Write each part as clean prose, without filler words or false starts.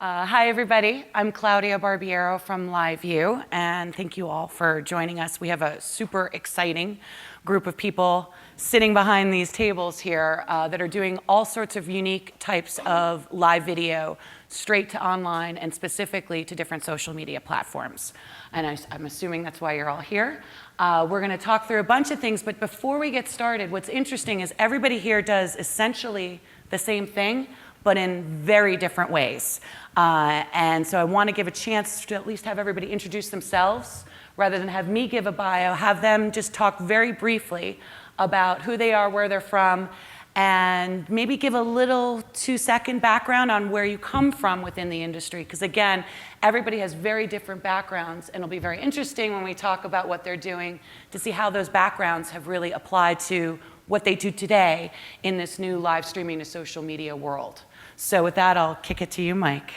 Hi, everybody. I'm Claudia Barbiero from LiveU, and thank you all for joining us. We have a super exciting group of people sitting behind these tables here that are doing all sorts of unique types of live video straight to online and specifically to different social media platforms. And I'm assuming that's why you're all here. We're going to talk through a bunch of things, but before we get started, what's interesting is everybody here does essentially the same thing, but in very different ways. And so I want to give a chance to at least have everybody introduce themselves rather than have me give a bio, have them just talk very briefly about who they are, where they're from, and maybe give a little 2-second background on where you come from within the industry. Because again, everybody has very different backgrounds, and it'll be very interesting when we talk about what they're doing to see how those backgrounds have really applied to what they do today in this new live streaming to social media world. So with that, I'll kick it to you, Mike.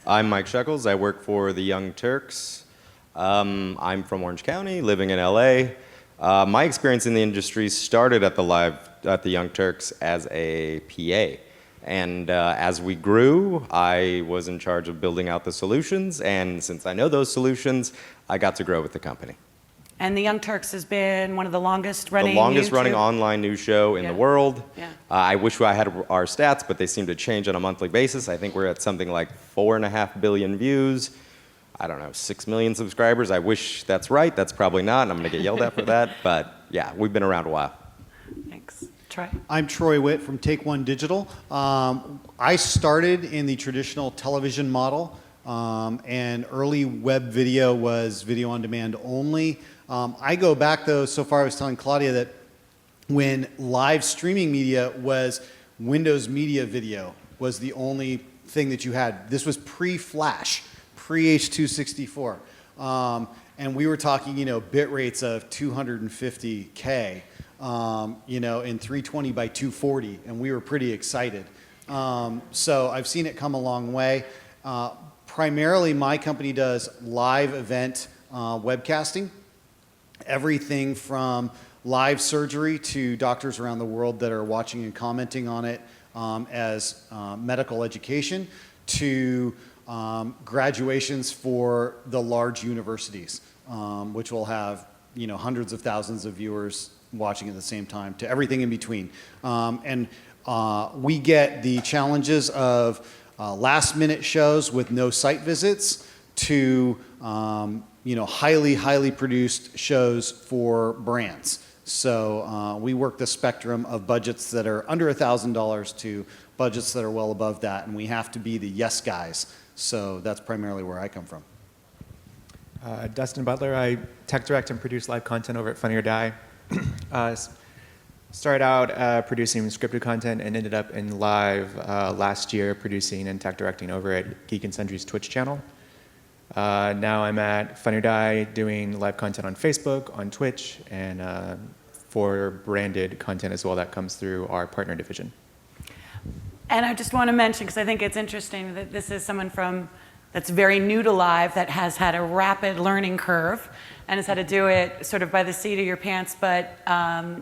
I'm Mike Sheckles. I work for the Young Turks. I'm from Orange County, living in LA. My experience in the industry started at the Young Turks as a PA. And as we grew, I was in charge of building out the solutions. And since I know those solutions, I got to grow with the company. And the Young Turks has been one of the longest running online news show in the world. Yeah. I wish I had our stats, but they seem to change on a monthly basis. I think we're at something like 4.5 billion views. I don't know, 6 million subscribers. I wish that's right. That's probably not, and I'm going to get yelled at for that. But yeah, we've been around a while. Thanks. Troy? I'm Troy Witt from Take One Digital. I started in the traditional television model, and early web video was video on demand only. I go back, though, so far I was telling Claudia that when live streaming media was Windows Media Video was the only thing that you had. This was pre-Flash, pre-H.264. And we were talking, bit rates of 250K, in 320 by 240, and we were pretty excited. So I've seen it come a long way. Primarily, my company does live event webcasting. Everything from live surgery to doctors around the world that are watching and commenting on it as medical education to graduations for the large universities, which will have hundreds of thousands of viewers watching at the same time, to everything in between. And we get the challenges of last-minute shows with no site visits to highly produced shows for brands. So we work the spectrum of budgets that are under $1,000 to budgets that are well above that, and we have to be the yes guys. So that's primarily where I come from. Dustin, Butler. I tech direct and produce live content over at Funny or Die. Started out producing scripted content and ended up in live last year producing and tech directing over at Geek and Sundry's Twitch channel. Now I'm at Funny or Die doing live content on Facebook, on Twitch, and for branded content as well that comes through our partner division. And I just want to mention, because I think it's interesting that this is someone that's very new to live, that has had a rapid learning curve and has had to do it sort of by the seat of your pants, but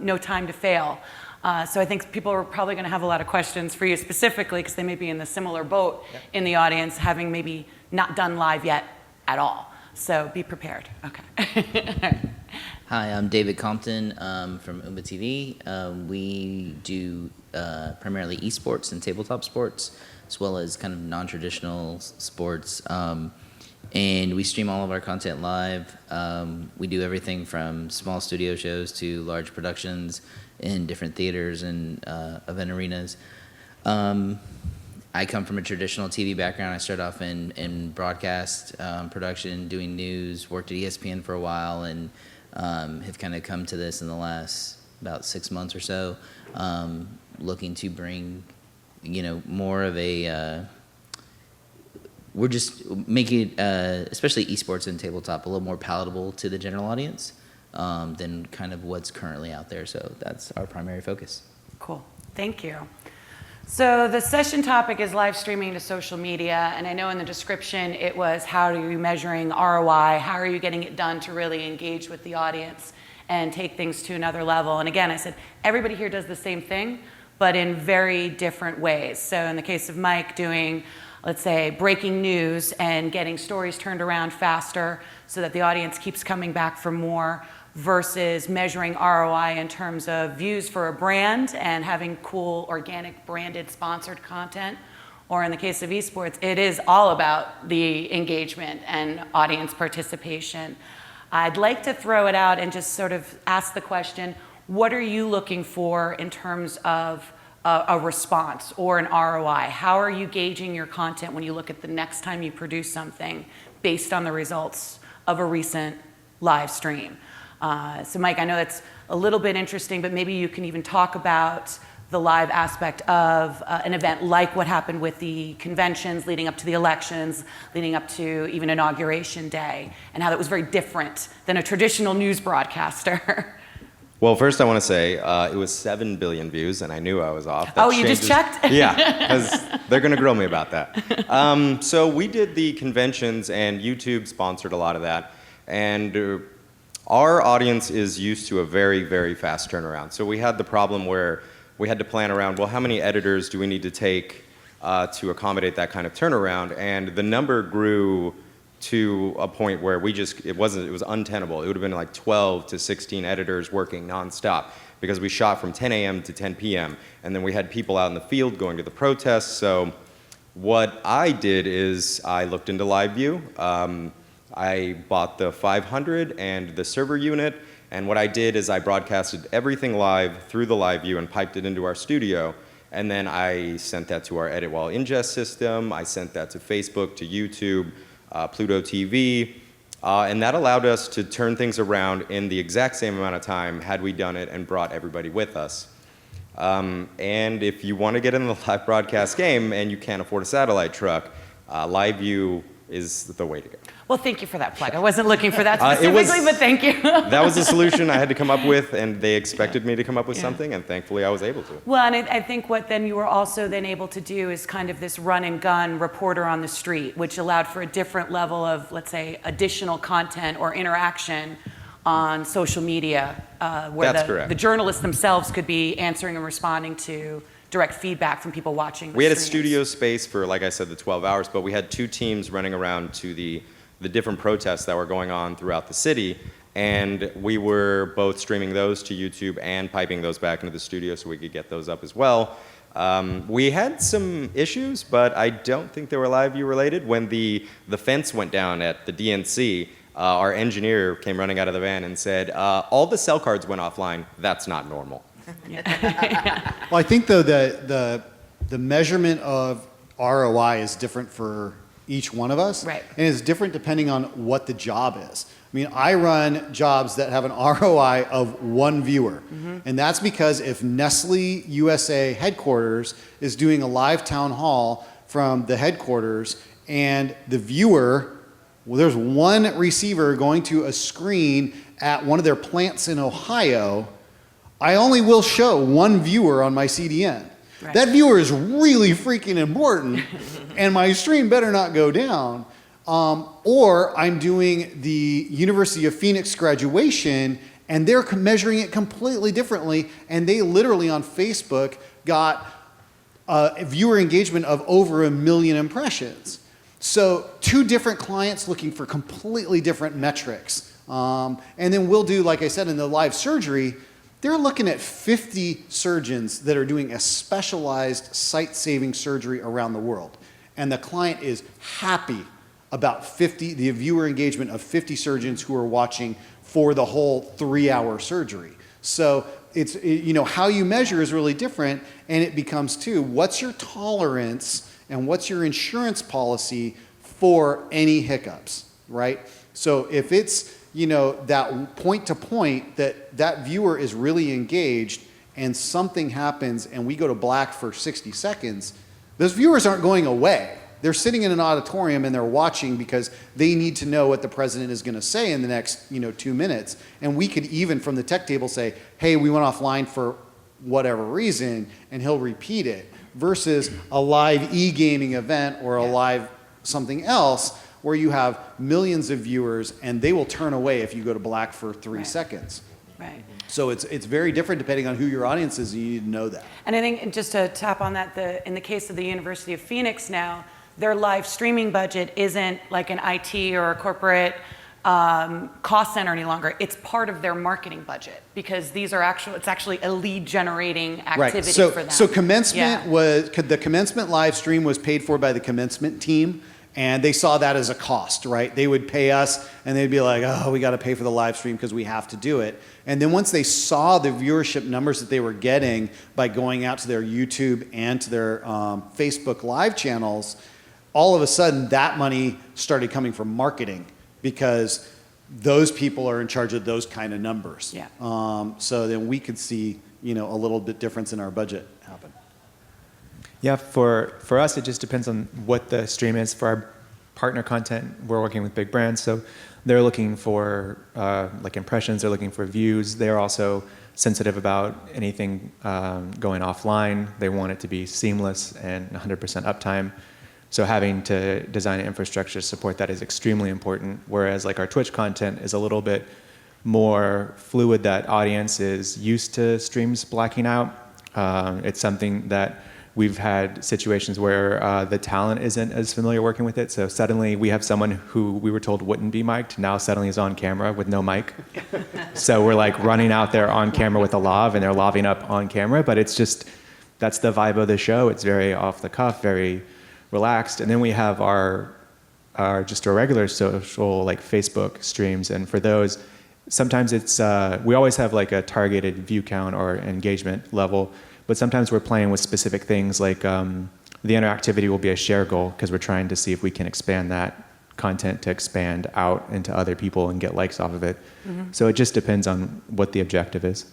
no time to fail. So I think people are probably going to have a lot of questions for you specifically, because they may be in the similar boat in the audience, having maybe not done live yet at all. So be prepared. Okay. Hi, I'm David Compton from Oomba TV. We do primarily esports and tabletop sports, as well as kind of non-traditional sports. And we stream all of our content live. We do everything from small studio shows to large productions in different theaters and event arenas. I come from a traditional TV background. I started off in broadcast production, doing news, worked at ESPN for a while, and have kind of come to this in the last about 6 months or so, looking to bring, more of a, we're just making it, especially esports and tabletop, a little more palatable to the general audience than kind of what's currently out there. So that's our primary focus. Cool. Thank you. So the session topic is live streaming to social media, and I know in the description it was how are you measuring ROI, how are you getting it done to really engage with the audience and take things to another level. And again, I said everybody here does the same thing, but in very different ways. So in the case of Mike doing let's say, breaking news and getting stories turned around faster so that the audience keeps coming back for more, versus measuring ROI in terms of views for a brand and having cool, organic, branded, sponsored content. Or in the case of esports, it is all about the engagement and audience participation. I'd like to throw it out and just sort of ask the question, what are you looking for in terms of a response or an ROI? How are you gauging your content when you look at the next time you produce something based on the results of a recent live stream? So Mike, I know that's a little bit interesting, but maybe you can even talk about the live aspect of an event like what happened with the conventions leading up to the elections, leading up to even Inauguration Day, and how that was very different than a traditional news broadcaster. Well, first I want to say it was 7 billion views, and I knew I was off. Oh, you just checked? Yeah, because they're going to grill me about that. So we did the conventions, and YouTube sponsored a lot of that. And our audience is used to a very, very fast turnaround. So we had the problem where we had to plan around, well, how many editors do we need to take to accommodate that kind of turnaround? And the number grew to a point where it was untenable. It would have been like 12 to 16 editors working nonstop because we shot from 10 a.m. to 10 p.m. And then we had people out in the field going to the protests. So what I did is I looked into LiveU. I bought the 500 and the server unit. And what I did is I broadcasted everything live through the LiveU and piped it into our studio. And then I sent that to our edit while ingest system. I sent that to Facebook, to YouTube, Pluto TV, and that allowed us to turn things around in the exact same amount of time had we done it and brought everybody with us. And if you want to get in the live broadcast game and you can't afford a satellite truck, LiveU is the way to go. Well, thank you for that plug. I wasn't looking for that specifically, but thank you. That was the solution I had to come up with, and they expected me to come up with something, and thankfully I was able to. Well, and I think what then you were also then able to do is kind of this run and gun reporter on the street, which allowed for a different level of, let's say, additional content or interaction on social media, where the journalists themselves could be answering and responding to direct feedback from people watching the We had a streams. studio space for, like I said, the 12 hours, but we had 2 teams running around to the different protests that were going on throughout the city, and we were both streaming those to YouTube and piping those back into the studio so we could get those up as well. We had some issues, but I don't think they were LiveU related. When the fence went down at the DNC, our engineer came running out of the van and said, all the cell cards went offline. That's not normal. Well, I think though the measurement of ROI is different for each one of us, right? And it's different depending on what the job is. I mean, I run jobs that have an ROI of 1 viewer, and that's because if Nestle USA headquarters is doing a live town hall from the headquarters, and the viewer, well, there's 1 receiver going to a screen at one of their plants in Ohio, I only will show 1 viewer on my CDN. Right. That viewer is really freaking important, and my stream better not go down. Or I'm doing the University of Phoenix graduation, and they're measuring it completely differently, and they literally on Facebook got viewer engagement of over 1 million impressions. So 2 different clients looking for completely different metrics. And then we'll do, like I said, in the live surgery, they're looking at 50 surgeons that are doing a specialized sight-saving surgery around the world. And the client is happy about the viewer engagement of 50 surgeons who are watching for the whole 3-hour surgery. So it's, how you measure is really different, and it becomes too, what's your tolerance and what's your insurance policy for any hiccups, right? So if it's, that point to point that viewer is really engaged and something happens and we go to black for 60 seconds, those viewers aren't going away. They're sitting in an auditorium and they're watching because they need to know what the president is going to say in the next, 2 minutes. And we could even from the tech table say, hey, we went offline for whatever reason, and he'll repeat it, versus a live e-gaming event or a live something else where you have millions of viewers and they will turn away if you go to black for 3 seconds. Right. So it's very different depending on who your audience is, and you need to know that. And I think just to tap on that, in the case of the University of Phoenix now, their live streaming budget isn't like an IT or a corporate cost center any longer. It's part of their marketing budget because it's actually a lead generating activity for them. So commencement the commencement live stream was paid for by the commencement team, and they saw that as a cost, right? They would pay us and they'd be like, oh, we got to pay for the live stream because we have to do it. And then once they saw the viewership numbers that they were getting by going out to their YouTube and to their Facebook live channels, all of a sudden that money started coming from marketing, because those people are in charge of those kind of numbers. Yeah. So then we could see, a little bit difference in our budget happen. Yeah, for us, it just depends on what the stream is. For our partner content, we're working with big brands, so they're looking for like impressions, they're looking for views. They're also sensitive about anything going offline. They want it to be seamless and 100% uptime. So having to design an infrastructure to support that is extremely important, whereas like our Twitch content is a little bit more fluid. That audience is used to streams blacking out. It's something that we've had situations where the talent isn't as familiar working with it. So suddenly we have someone who we were told wouldn't be mic'd, now suddenly is on camera with no mic. So we're like running out there on camera with a lav, and they're laving up on camera, but it's just, that's the vibe of the show. It's very off the cuff, very relaxed. And then we have our just our regular social, like Facebook streams. And for those, sometimes it's, we always have like a targeted view count or engagement level, but sometimes we're playing with specific things, like the interactivity will be a share goal, because we're trying to see if we can expand that content to expand out into other people and get likes off of it. Mm-hmm. So it just depends on what the objective is.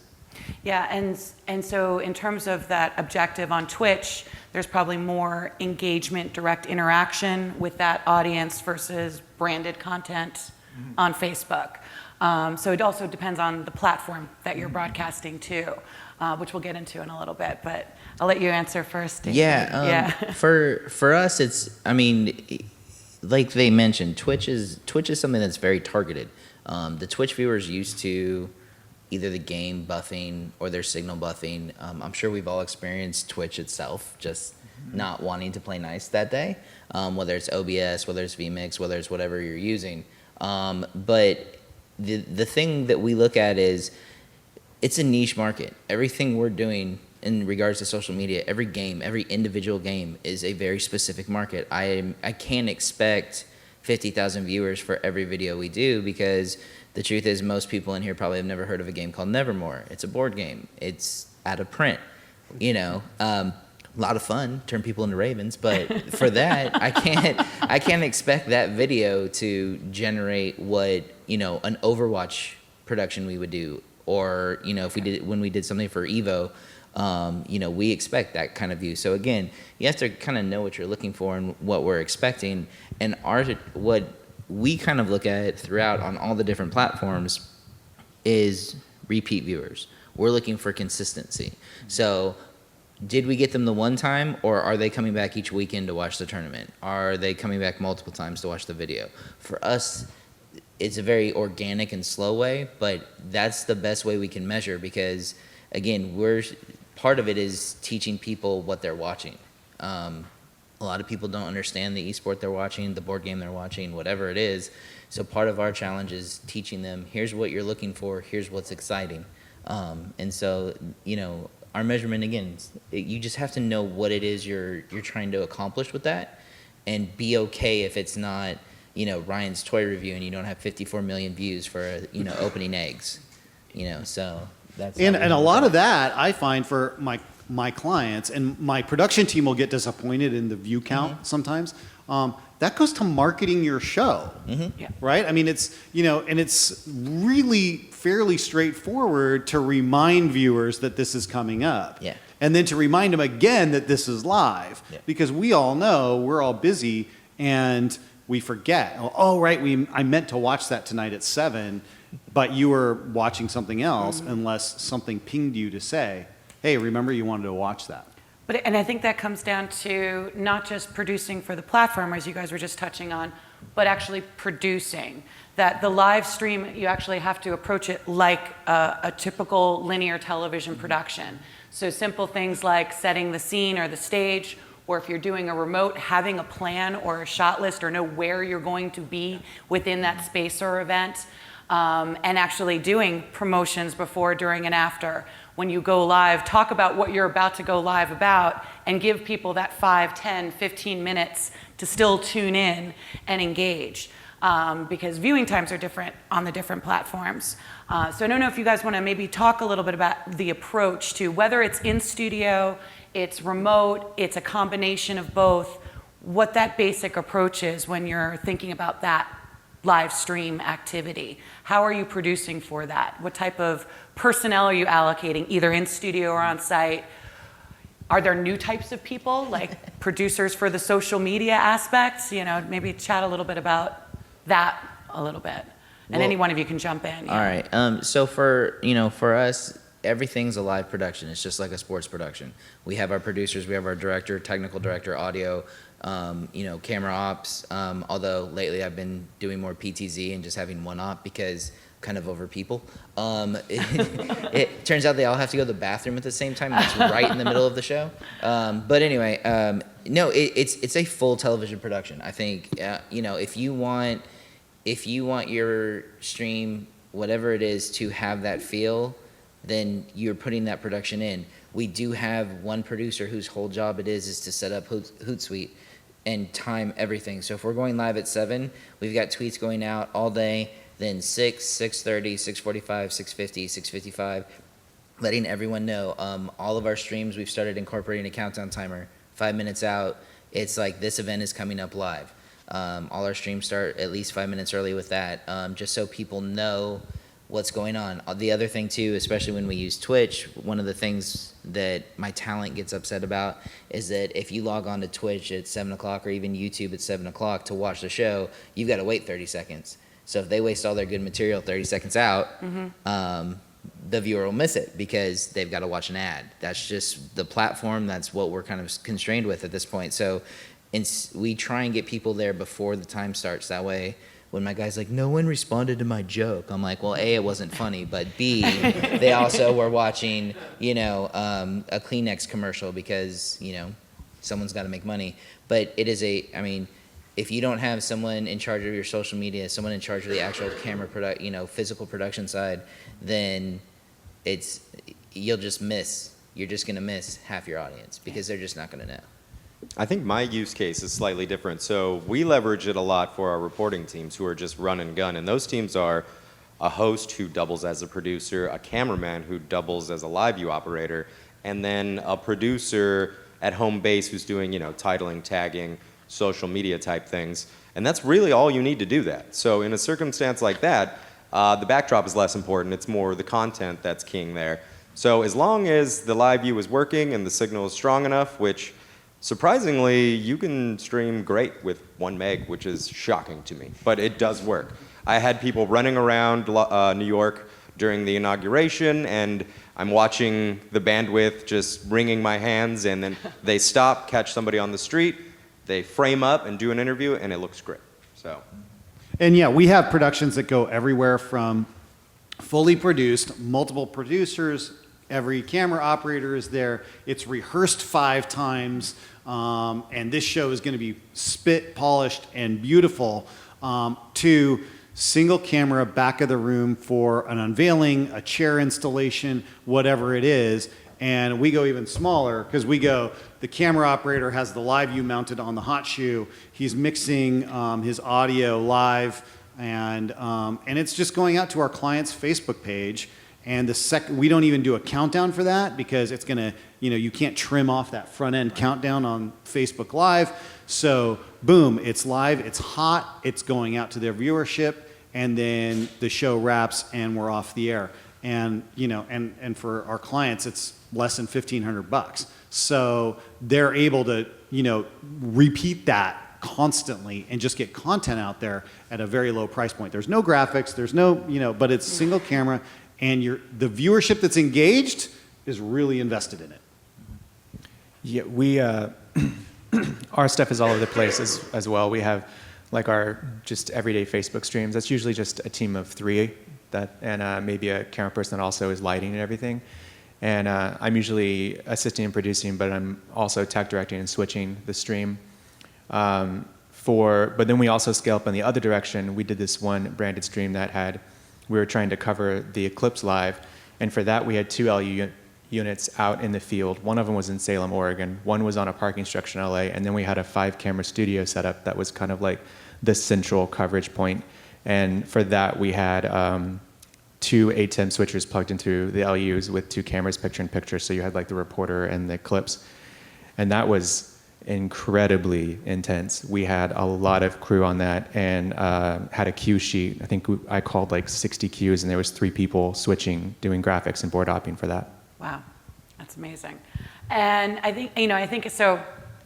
Yeah, and so in terms of that objective on Twitch, there's probably more engagement, direct interaction with that audience versus branded content on Facebook. So it also depends on the platform that you're broadcasting to, which we'll get into in a little bit, but I'll let you answer first. Yeah, for us, it's, I mean, like they mentioned, Twitch is something that's very targeted. The Twitch viewers used to either the game buffing or their signal buffing. I'm sure we've all experienced Twitch itself, just not wanting to play nice that day, whether it's OBS, whether it's vMix, whether it's whatever you're using. But the thing that we look at is, it's a niche market. Everything we're doing in regards to social media, every game, every individual game is a very specific market. I can't expect 50,000 viewers for every video we do, because the truth is most people in here probably have never heard of a game called Nevermore. It's a board game. It's out of print, a lot of fun, turn people into ravens, but for that, I can't expect that video to generate what, an Overwatch production we would do, or, when we did something for Evo, we expect that kind of view. So again, you have to kind of know what you're looking for and what we're expecting. And what we kind of look at throughout on all the different platforms is repeat viewers. We're looking for consistency. So did we get them the one time, or are they coming back each weekend to watch the tournament? Are they coming back multiple times to watch the video? For us, it's a very organic and slow way, but that's the best way we can measure, because again, part of it is teaching people what they're watching. A lot of people don't understand the esport they're watching, the board game they're watching, whatever it is. So part of our challenge is teaching them, here's what you're looking for, here's what's exciting. And so, our measurement, again, you just have to know what it is you're trying to accomplish with that, and be okay if it's not, Ryan's toy review and you don't have 54 million views for, opening eggs, so that's. And a lot of that I find for my clients, and my production team will get disappointed in the view count sometimes. That goes to marketing your show, right? I mean, it's, and it's really fairly straightforward to remind viewers that this is coming up. Yeah. And then to remind them again that this is live, because we all know we're all busy and we forget. Oh, right, I meant to watch that tonight at 7, but you were watching something else unless something pinged you to say, hey, remember you wanted to watch that. And I think that comes down to not just producing for the platform, as you guys were just touching on, but actually producing. That the live stream, you actually have to approach it like a typical linear television production. So simple things like setting the scene or the stage, or if you're doing a remote, having a plan or a shot list or know where you're going to be within that space or event, and actually doing promotions before, during, and after. When you go live, talk about what you're about to go live about and give people that 5, 10, 15 minutes to still tune in and engage. Because viewing times are different on the different platforms. So I don't know if you guys want to maybe talk a little bit about the approach to whether it's in studio, it's remote, it's a combination of both, what that basic approach is when you're thinking about that live stream activity. How are you producing for that? What type of personnel are you allocating, either in studio or on site? Are there new types of people, like producers for the social media aspects? You know, maybe chat a little bit about that a little bit. And Well, any one of you can jump in. All right. So for us, everything's a live production. It's just like a sports production. We have our producers, we have our director, technical director, audio, camera ops. Although lately I've been doing more PTZ and just having one op because kind of over people. It turns out they all have to go to the bathroom at the same time. That's right in the middle of the show. But anyway, no, it's a full television production. I think if you want your stream, whatever it is, to have that feel, then you're putting that production in. We do have one producer whose whole job it is to set up Hootsuite and time everything. So if we're going live at 7, we've got tweets going out all day. Then 6, 6:30, 6:45, 6:50, 6:55, letting everyone know. All of our streams, we've started incorporating a countdown timer. 5 minutes out, it's like this event is coming up live. All our streams start at least 5 minutes early with that, just so people know what's going on. The other thing too, especially when we use Twitch, one of the things that my talent gets upset about is that if you log on to Twitch at 7 o'clock or even YouTube at 7 o'clock to watch the show, you've got to wait 30 seconds. So if they waste all their good material 30 seconds out, the viewer will miss it because they've got to watch an ad. That's just the platform. That's what we're kind of constrained with at this point. So we try and get people there before the time starts. That way, when my guy's like, no one responded to my joke, I'm like, well, A, it wasn't funny, but B, they also were watching, a Kleenex commercial because, someone's got to make money. But it is if you don't have someone in charge of your social media, someone in charge of the actual camera physical production side, then you'll just miss. You're just going to miss half your audience because they're just not going to know. I think my use case is slightly different. So we leverage it a lot for our reporting teams who are just run and gun. And those teams are a host who doubles as a producer, a cameraman who doubles as a LiveU operator, and then a producer at home base who's doing, titling, tagging, social media type things. And that's really all you need to do that. So in a circumstance like that, the backdrop is less important. It's more the content that's king there. So as long as the LiveU is working and the signal is strong enough, which surprisingly, you can stream great with 1 meg, which is shocking to me, but it does work. I had people running around New York during the inauguration, and I'm watching the bandwidth just wringing my hands, and then they stop, catch somebody on the street, they frame up and do an interview, and it looks great. So. And yeah, we have productions that go everywhere from fully produced, multiple producers, every camera operator is there. It's rehearsed 5 times, and this show is going to be spit polished and beautiful, to single camera back of the room for an unveiling, a chair installation, whatever it is. And we go even smaller because the camera operator has the LiveU mounted on the hot shoe. He's mixing his audio live, and it's just going out to our client's Facebook page. And we don't even do a countdown for that because it's gonna, you can't trim off that front end countdown on Facebook Live. So boom, it's live, it's hot, it's going out to their viewership, and then the show wraps and we're off the air. And and for our clients, it's less than $1,500. So they're able to repeat that constantly and just get content out there at a very low price point. There's no graphics, there's no but it's single camera. And the viewership that's engaged is really invested in it. Yeah, we our stuff is all over the place as well. We have like our just everyday Facebook streams. That's usually just a team of 3 and maybe a camera person that also is lighting and everything. And I'm usually assisting and producing, but I'm also tech directing and switching the stream. But then we also scale up in the other direction. We did this one branded stream we were trying to cover the eclipse live. And for that, we had 2 LU units out in the field. One of them was in Salem, Oregon. One was on a parking structure in LA. And then we had a 5-camera studio setup that was kind of like the central coverage point. And for that, we had 2 ATEM switchers plugged into the LUs with 2 cameras picture-in-picture. So you had like the reporter and the eclipse. And that was incredibly intense. We had a lot of crew on that and had a cue sheet. I think I called like 60 cues, and there was 3 people switching, doing graphics and board hopping for that. Wow, that's amazing. And I think so.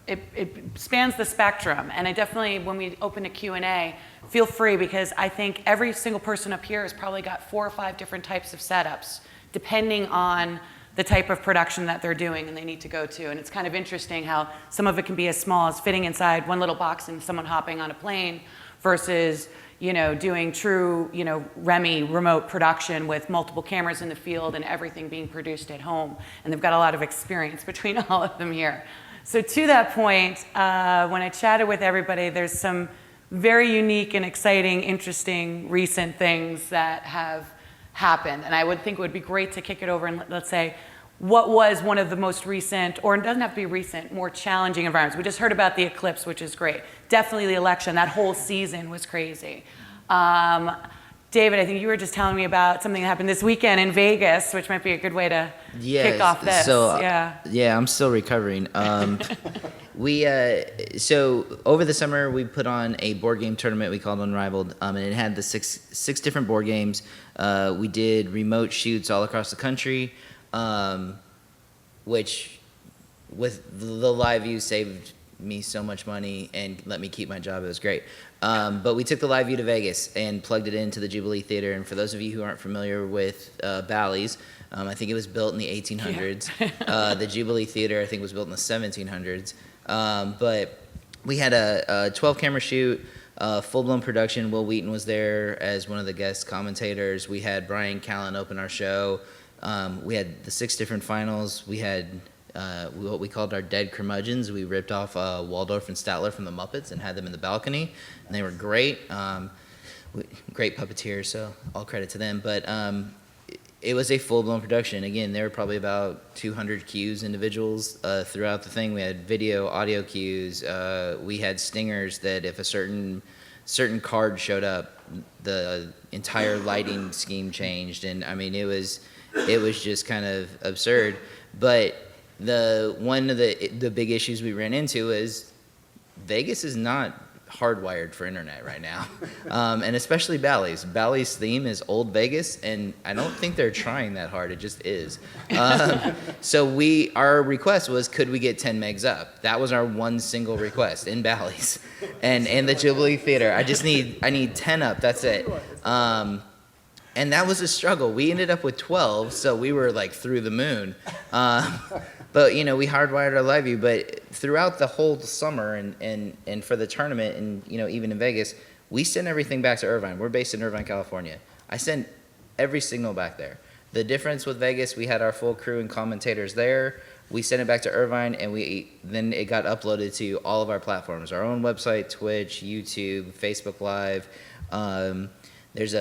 It spans the spectrum, and I definitely, when we open a Q&A, feel free, because I think every single person up here has probably got 4 or 5 different types of setups, depending on the type of production that they're doing and they need to go to. And it's kind of interesting how some of it can be as small as fitting inside one little box and someone hopping on a plane versus, doing true, REMI remote production with multiple cameras in the field and everything being produced at home. And they've got a lot of experience between all of them here. So to that point, when I chatted with everybody, there's some very unique and exciting, interesting, recent things that have happened. And I would think it would be great to kick it over and let's say, what was one of the most recent, or it doesn't have to be recent, more challenging environments? We just heard about the eclipse, which is great. Definitely the election, that whole season was crazy. David, I think you were just telling me about something that happened this weekend in Vegas, which might be a good way to kick off this. So, yeah, I'm still recovering. So over the summer, we put on a board game tournament we called Unrivaled, and it had the six different board games. We did remote shoots all across the country, which with the LiveU saved me so much money and let me keep my job. It was great. But we took the LiveU to Vegas and plugged it into the Jubilee Theater. And for those of you who aren't familiar with Bally's, I think it was built in the 1800s. Yeah. The Jubilee Theater, I think, was built in the 1700s. But we had a 12-camera shoot, full-blown production. Will Wheaton was there as one of the guest commentators. We had Brian Callen open our show. We had the 6 different finals. We had what we called our dead curmudgeons. We ripped off Waldorf and Statler from the Muppets and had them in the balcony, and they were great. Great puppeteers, so all credit to them. But it was a full-blown production. Again, there were probably about 200 cues individuals throughout the thing. We had video, audio cues. We had stingers that if a certain card showed up, the entire lighting scheme changed. And I mean, it was just kind of absurd. But one of the big issues we ran into is Vegas is not hardwired for internet right now, and especially Bally's. Bally's theme is old Vegas, and I don't think they're trying that hard. It just is. So our request was, could we get 10 megs up? That was our one single request in Bally's, and the Jubilee Theater. I need 10 up. That's it. And that was a struggle. We ended up with 12, so we were like through the moon. But we hardwired our LiveU. But throughout the whole summer and for the tournament and even in Vegas, we sent everything back to Irvine. We're based in Irvine, California. I sent every signal back there. The difference with Vegas, we had our full crew and commentators there. We sent it back to Irvine, and then it got uploaded to all of our platforms, our own website, Twitch, YouTube, Facebook Live. There's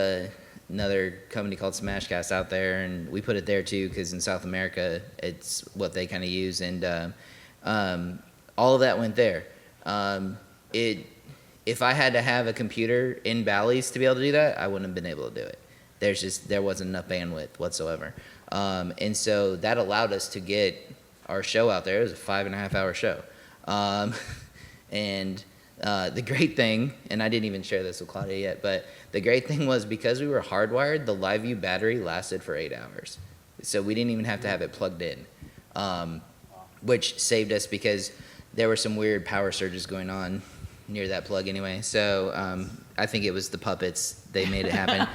another company called Smashcast out there, and we put it there too because in South America it's what they kind of use, and all of that went there. If I had to have a computer in Bally's to be able to do that, I wouldn't have been able to do it. There wasn't enough bandwidth whatsoever, and so that allowed us to get our show out there. It was a 5.5-hour show, and the great thing, and I didn't even share this with Claudia yet, but the great thing was because we were hardwired, the LiveU battery lasted for 8 hours. So we didn't even have to have it plugged in, which saved us because there were some weird power surges going on near that plug anyway. So I think it was the puppets. They made it happen.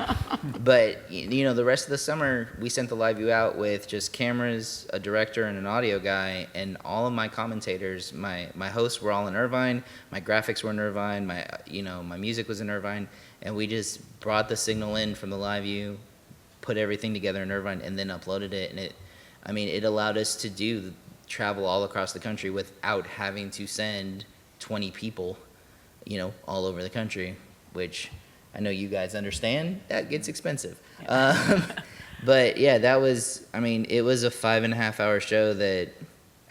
But, the rest of the summer, we sent the LiveU out with just cameras, a director, and an audio guy, and all of my commentators, my hosts were all in Irvine, my graphics were in Irvine, my music was in Irvine, and we just brought the signal in from the LiveU, put everything together in Irvine, and then uploaded it, and I mean, it allowed us to travel all across the country without having to send 20 people, all over the country, which I know you guys understand, that gets expensive. Yeah. But yeah, it was a 5.5 hour show that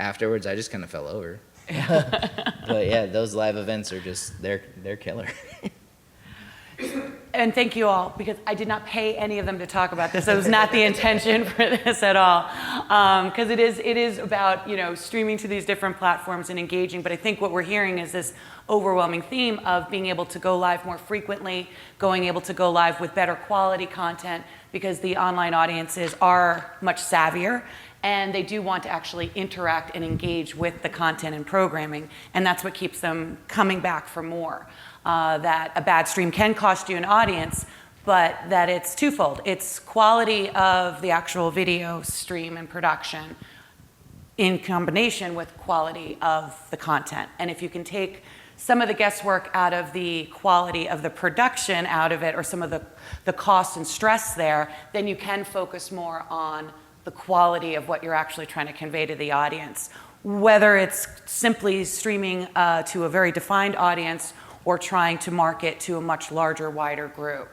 afterwards I just kind of fell over. Yeah. But yeah, those live events are just, they're killer. And thank you all, because I did not pay any of them to talk about this. That was not the intention for this at all. Because it is about, streaming to these different platforms and engaging. But I think what we're hearing is this overwhelming theme of being able to go live more frequently, able to go live with better quality content, because the online audiences are much savvier, and they do want to actually interact and engage with the content and programming. And that's what keeps them coming back for more. That a bad stream can cost you an audience, but that it's twofold. It's quality of the actual video stream and production in combination with quality of the content. And if you can take some of the guesswork out of the quality of the production out of it, or some of the cost and stress there, then you can focus more on the quality of what you're actually trying to convey to the audience. Whether it's simply streaming to a very defined audience, or trying to market to a much larger, wider group.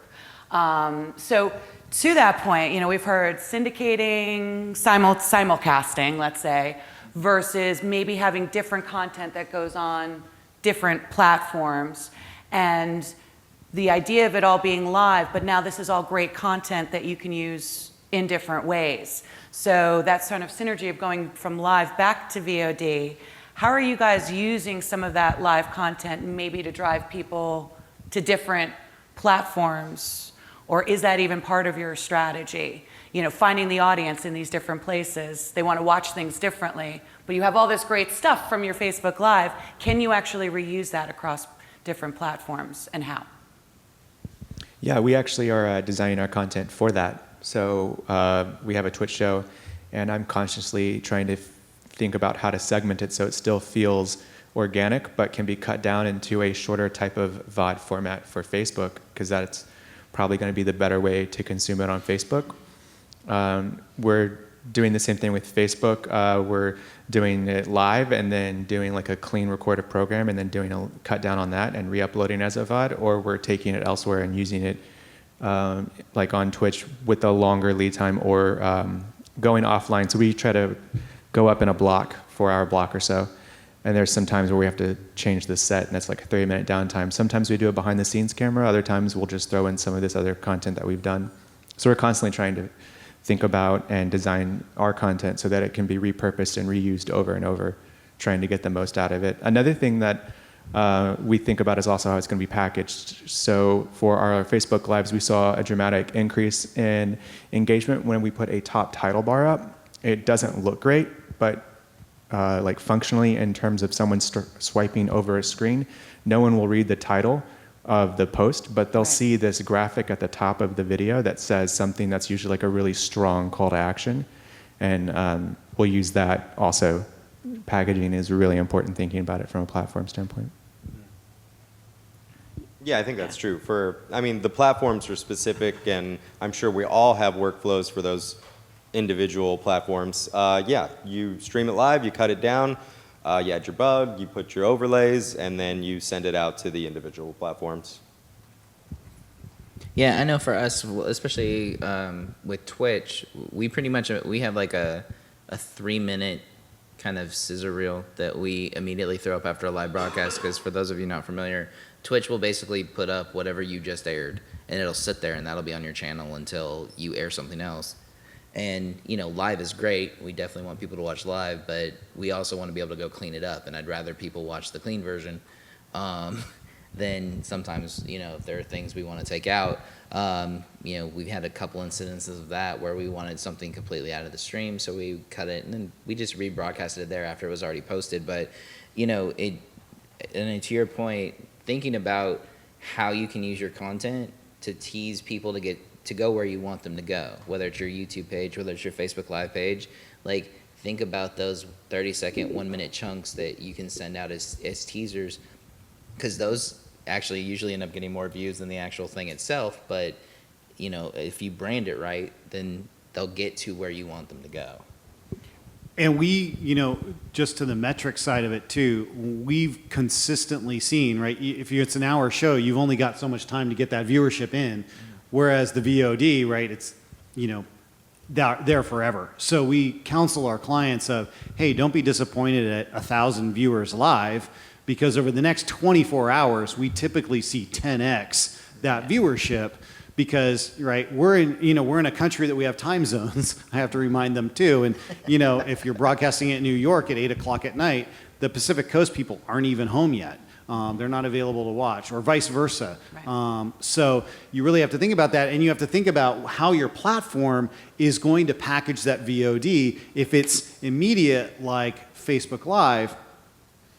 So to that point, we've heard syndicating, simulcasting, let's say, versus maybe having different content that goes on different platforms. And the idea of it all being live, but now this is all great content that you can use in different ways. So that sort of synergy of going from live back to VOD, how are you guys using some of that live content maybe to drive people to different platforms? Or is that even part of your strategy? Finding the audience in these different places. They want to watch things differently, but you have all this great stuff from your Facebook Live. Can you actually reuse that across different platforms, and how? Yeah, we actually are designing our content for that. So we have a Twitch show, and I'm consciously trying to think about how to segment it so it still feels organic, but can be cut down into a shorter type of VOD format for Facebook, because that's probably going to be the better way to consume it on Facebook. We're doing the same thing with Facebook. We're doing it live and then doing like a clean recorded program and then doing a cut down on that and re-uploading as a VOD, or we're taking it elsewhere and using it like on Twitch with a longer lead time, or going offline. So we try to go up in a block, 4-hour block or so. And there's some times where we have to change the set, and that's like a 30-minute downtime. Sometimes we do a behind-the-scenes camera. Other times we'll just throw in some of this other content that we've done. So we're constantly trying to think about and design our content so that it can be repurposed and reused over and over, trying to get the most out of it. Another thing that we think about is also how it's going to be packaged. So for our Facebook Lives, we saw a dramatic increase in engagement when we put a top title bar up. It doesn't look great, but like functionally, in terms of someone swiping over a screen, no one will read the title of the post, but they'll see this graphic at the top of the video that says something that's usually like a really strong call to action. And we'll use that also. Packaging is really important, thinking about it from a platform standpoint. Yeah, I think that's true. The platforms are specific, and I'm sure we all have workflows for those individual platforms. Yeah, you stream it live, you cut it down, you add your bug, you put your overlays, and then you send it out to the individual platforms. Yeah, I know for us, especially with Twitch, we have like a 3-minute kind of scissor reel that we immediately throw up after a live broadcast, because for those of you not familiar, Twitch will basically put up whatever you just aired, and it'll sit there, and that'll be on your channel until you air something else. And, live is great. We definitely want people to watch live, but we also want to be able to go clean it up, and I'd rather people watch the clean version than sometimes, if there are things we want to take out. We've had a couple incidences of that where we wanted something completely out of the stream, so we cut it, and then we just rebroadcasted it there after it was already posted. But, and to your point, thinking about how you can use your content to tease people to go where you want them to go, whether it's your YouTube page, whether it's your Facebook Live page. Like, think about those 30-second, 1-minute chunks that you can send out as teasers, because those actually usually end up getting more views than the actual thing itself. But, if you brand it right, then they'll get to where you want them to go. And we, just to the metric side of it too, we've consistently seen, right? If it's an hour show, you've only got so much time to get that viewership in, whereas the VOD, right, it's, there forever. So we counsel our clients of, hey, don't be disappointed at 1,000 viewers live, because over the next 24 hours, we typically see 10x that viewership. Because, right, we're in a country that we have time zones. I have to remind them too. And, if you're broadcasting it in New York at 8 o'clock at night, the Pacific Coast people aren't even home yet. They're not available to watch, or vice versa. Right. So you really have to think about that, and you have to think about how your platform is going to package that VOD. If it's immediate, like Facebook Live,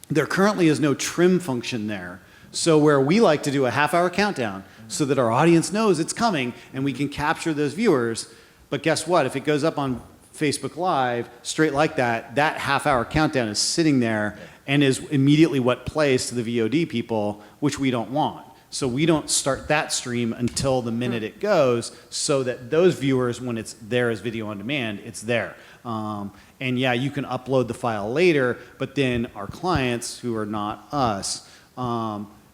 there currently is no trim function there. So where we like to do a half-hour countdown, so that our audience knows it's coming and we can capture those viewers. But guess what? If it goes up on Facebook Live straight like that, that half-hour countdown is sitting there and is immediately what plays to the VOD people, which we don't want. So we don't start that stream until the minute it goes, so that those viewers, when it's there as video on demand, it's there. And yeah, you can upload the file later, but then our clients, who are not us,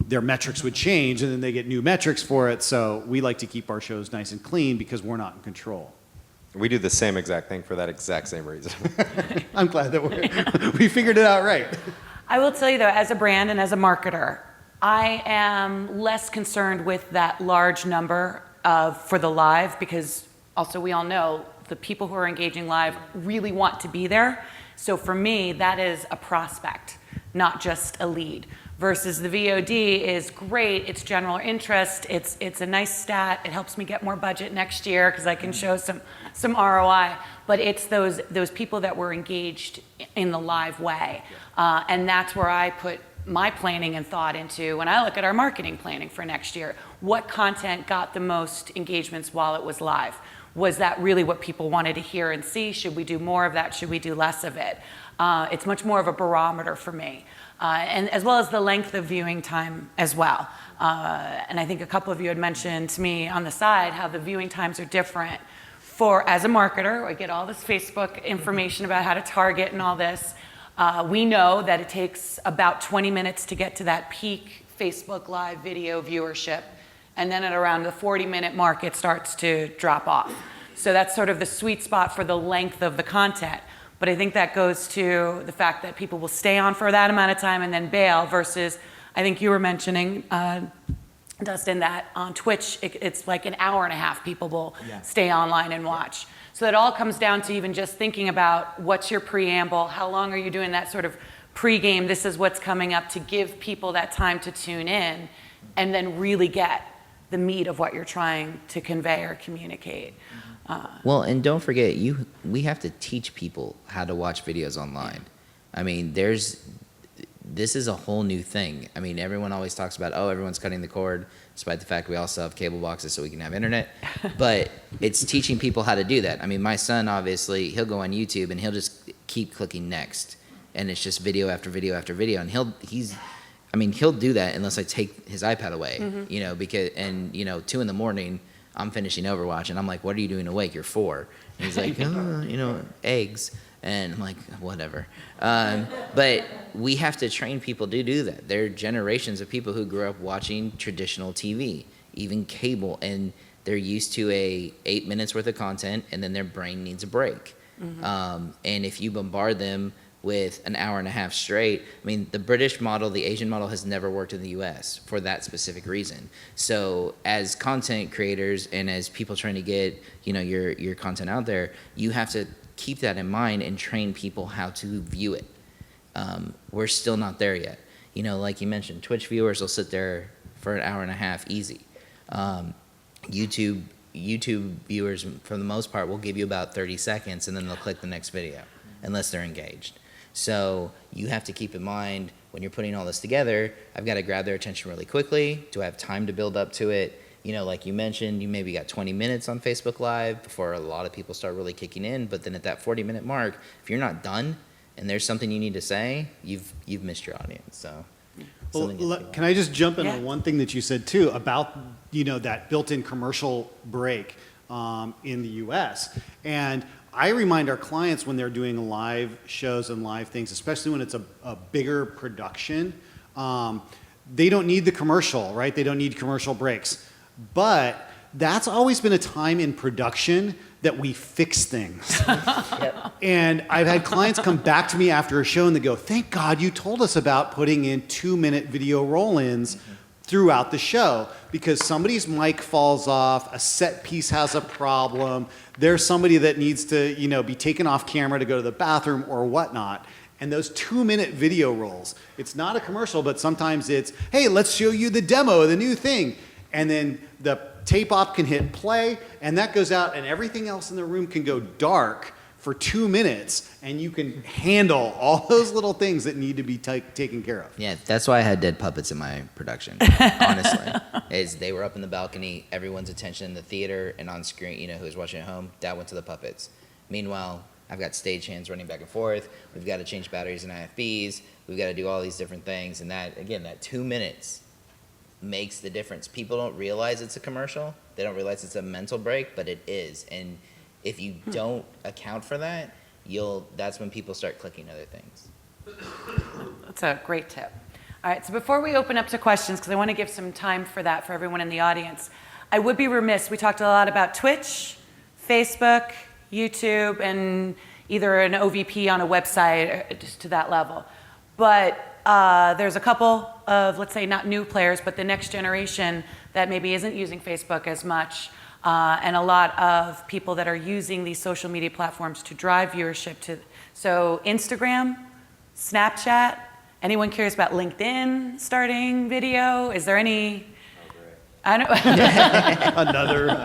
their metrics would change, and then they get new metrics for it. So we like to keep our shows nice and clean because we're not in control. We do the same exact thing for that exact same reason. I'm glad that we figured it out right. I will tell you though, as a brand and as a marketer, I am less concerned with that large number for the live, because also we all know the people who are engaging live really want to be there. So for me, that is a prospect, not just a lead. Versus the VOD is great, it's general interest, it's a nice stat, it helps me get more budget next year because I can show some ROI, but it's those people that were engaged in the live way. And that's where I put my planning and thought into when I look at our marketing planning for next year. What content got the most engagements while it was live? Was that really what people wanted to hear and see? Should we do more of that? Should we do less of it? It's much more of a barometer for me. And as well as the length of viewing time as well. And I think a couple of you had mentioned to me on the side how the viewing times are different. As a marketer, I get all this Facebook information about how to target and all this. We know that it takes about 20 minutes to get to that peak Facebook Live video viewership. And then at around the 40-minute mark, it starts to drop off. So that's sort of the sweet spot for the length of the content. But I think that goes to the fact that people will stay on for that amount of time and then bail, versus, I think you were mentioning, Dustin, that on Twitch, it's like an hour and a half people will stay online and watch. So it all comes down to even just thinking about what's your preamble, how long are you doing that sort of pregame, this is what's coming up, to give people that time to tune in and then really get the meat of what you're trying to convey or communicate. Well, and don't forget, we have to teach people how to watch videos online. I mean, this is a whole new thing. I mean, everyone always talks about, oh, everyone's cutting the cord, despite the fact we also have cable boxes so we can have internet. But it's teaching people how to do that. I mean, my son, obviously, he'll go on YouTube and he'll just keep clicking next. And it's just video after video after video. And he'll do that unless I take his iPad away, because, 2 in the morning, I'm finishing Overwatch, and I'm like, what are you doing awake? You're 4. And he's like, eggs. And I'm like, whatever. But we have to train people to do that. There are generations of people who grew up watching traditional TV, even cable, and they're used to 8 minutes worth of content, and then their brain needs a break. And if you bombard them with an hour and a half straight, I mean, the British model, the Asian model has never worked in the US for that specific reason. So as content creators and as people trying to get, your content out there, you have to keep that in mind and train people how to view it. We're still not there yet. Like you mentioned, Twitch viewers will sit there for an hour and a half easy. YouTube viewers, for the most part, will give you about 30 seconds and then they'll click the next video, unless they're engaged. So you have to keep in mind when you're putting all this together, I've got to grab their attention really quickly. Do I have time to build up to it? Like you mentioned, you maybe got 20 minutes on Facebook Live before a lot of people start really kicking in. But then at that 40-minute mark, if you're not done and there's something you need to say, you've missed your audience. So, can I just jump in on one thing that you said too about that built-in commercial break in the U.S. And I remind our clients when they're doing live shows and live things, especially when it's a bigger production, they don't need the commercial, right? They don't need commercial breaks. But that's always been a time in production that we fix things. Yep. And I've had clients come back to me after a show and they go, thank God you told us about putting in 2-minute video roll-ins throughout the show, because somebody's mic falls off, a set piece has a problem, there's somebody that needs to, be taken off camera to go to the bathroom or whatnot. And those 2-minute video rolls, it's not a commercial, but sometimes it's, hey, let's show you the demo of the new thing. And then the tape op can hit play, and that goes out, and everything else in the room can go dark for 2 minutes, and you can handle all those little things that need to be taken care of. Yeah, that's why I had dead puppets in my production, honestly. Is they were up in the balcony, everyone's attention in the theater and on screen, who was watching at home, that went to the puppets. Meanwhile, I've got stagehands running back and forth, we've got to change batteries and IFBs, we've got to do all these different things, and that, again, that 2 minutes makes the difference. People don't realize it's a commercial, they don't realize it's a mental break, but it is, and if you don't account for that, that's when people start clicking other things. That's a great tip. All right, so before we open up to questions, because I want to give some time for that for everyone in the audience, I would be remiss, we talked a lot about Twitch, Facebook, YouTube, and either an OVP on a website, just to that level. But there's a couple of, let's say, not new players, but the next generation that maybe isn't using Facebook as much, and a lot of people that are using these social media platforms to drive viewership to. So Instagram, Snapchat, anyone curious about LinkedIn starting video? Is there any? I don't.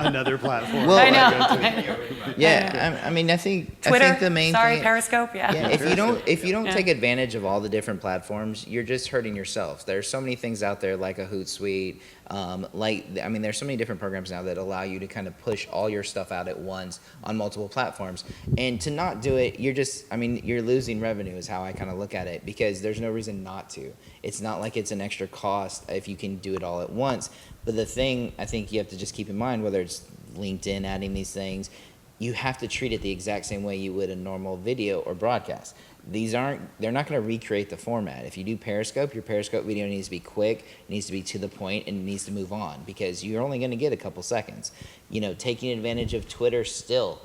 another platform. Well, I know. Yeah, I mean, I think Twitter. the main Sorry, thing. Periscope. Yeah. Yeah, if you don't take advantage of all the different platforms, you're just hurting yourselves. There's so many things out there like a Hootsuite, there's so many different programs now that allow you to kind of push all your stuff out at once on multiple platforms. And to not do it, you're losing revenue is how I kind of look at it, because there's no reason not to. It's not like it's an extra cost if you can do it all at once. But the thing I think you have to just keep in mind, whether it's LinkedIn adding these things, you have to treat it the exact same way you would a normal video or broadcast. They're not going to recreate the format. If you do Periscope, your Periscope video needs to be quick, it needs to be to the point, and it needs to move on, because you're only going to get a couple seconds. Taking advantage of Twitter still,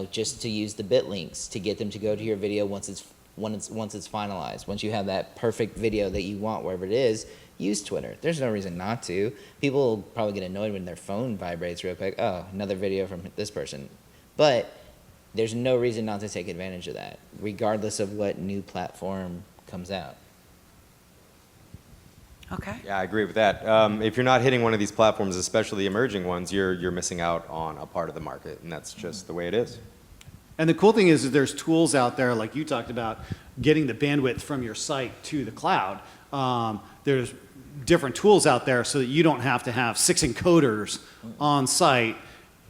just to use the bit links to get them to go to your video once it's finalized. Once you have that perfect video that you want, wherever it is, use Twitter. There's no reason not to. People will probably get annoyed when their phone vibrates real quick. Oh, another video from this person. But there's no reason not to take advantage of that, regardless of what new platform comes out. Okay. Yeah, I agree with that. If you're not hitting one of these platforms, especially the emerging ones, you're missing out on a part of the market, and that's just the way it is. And the cool thing is that there's tools out there, like you talked about, getting the bandwidth from your site to the cloud. There's different tools out there so that you don't have to have 6 encoders on site,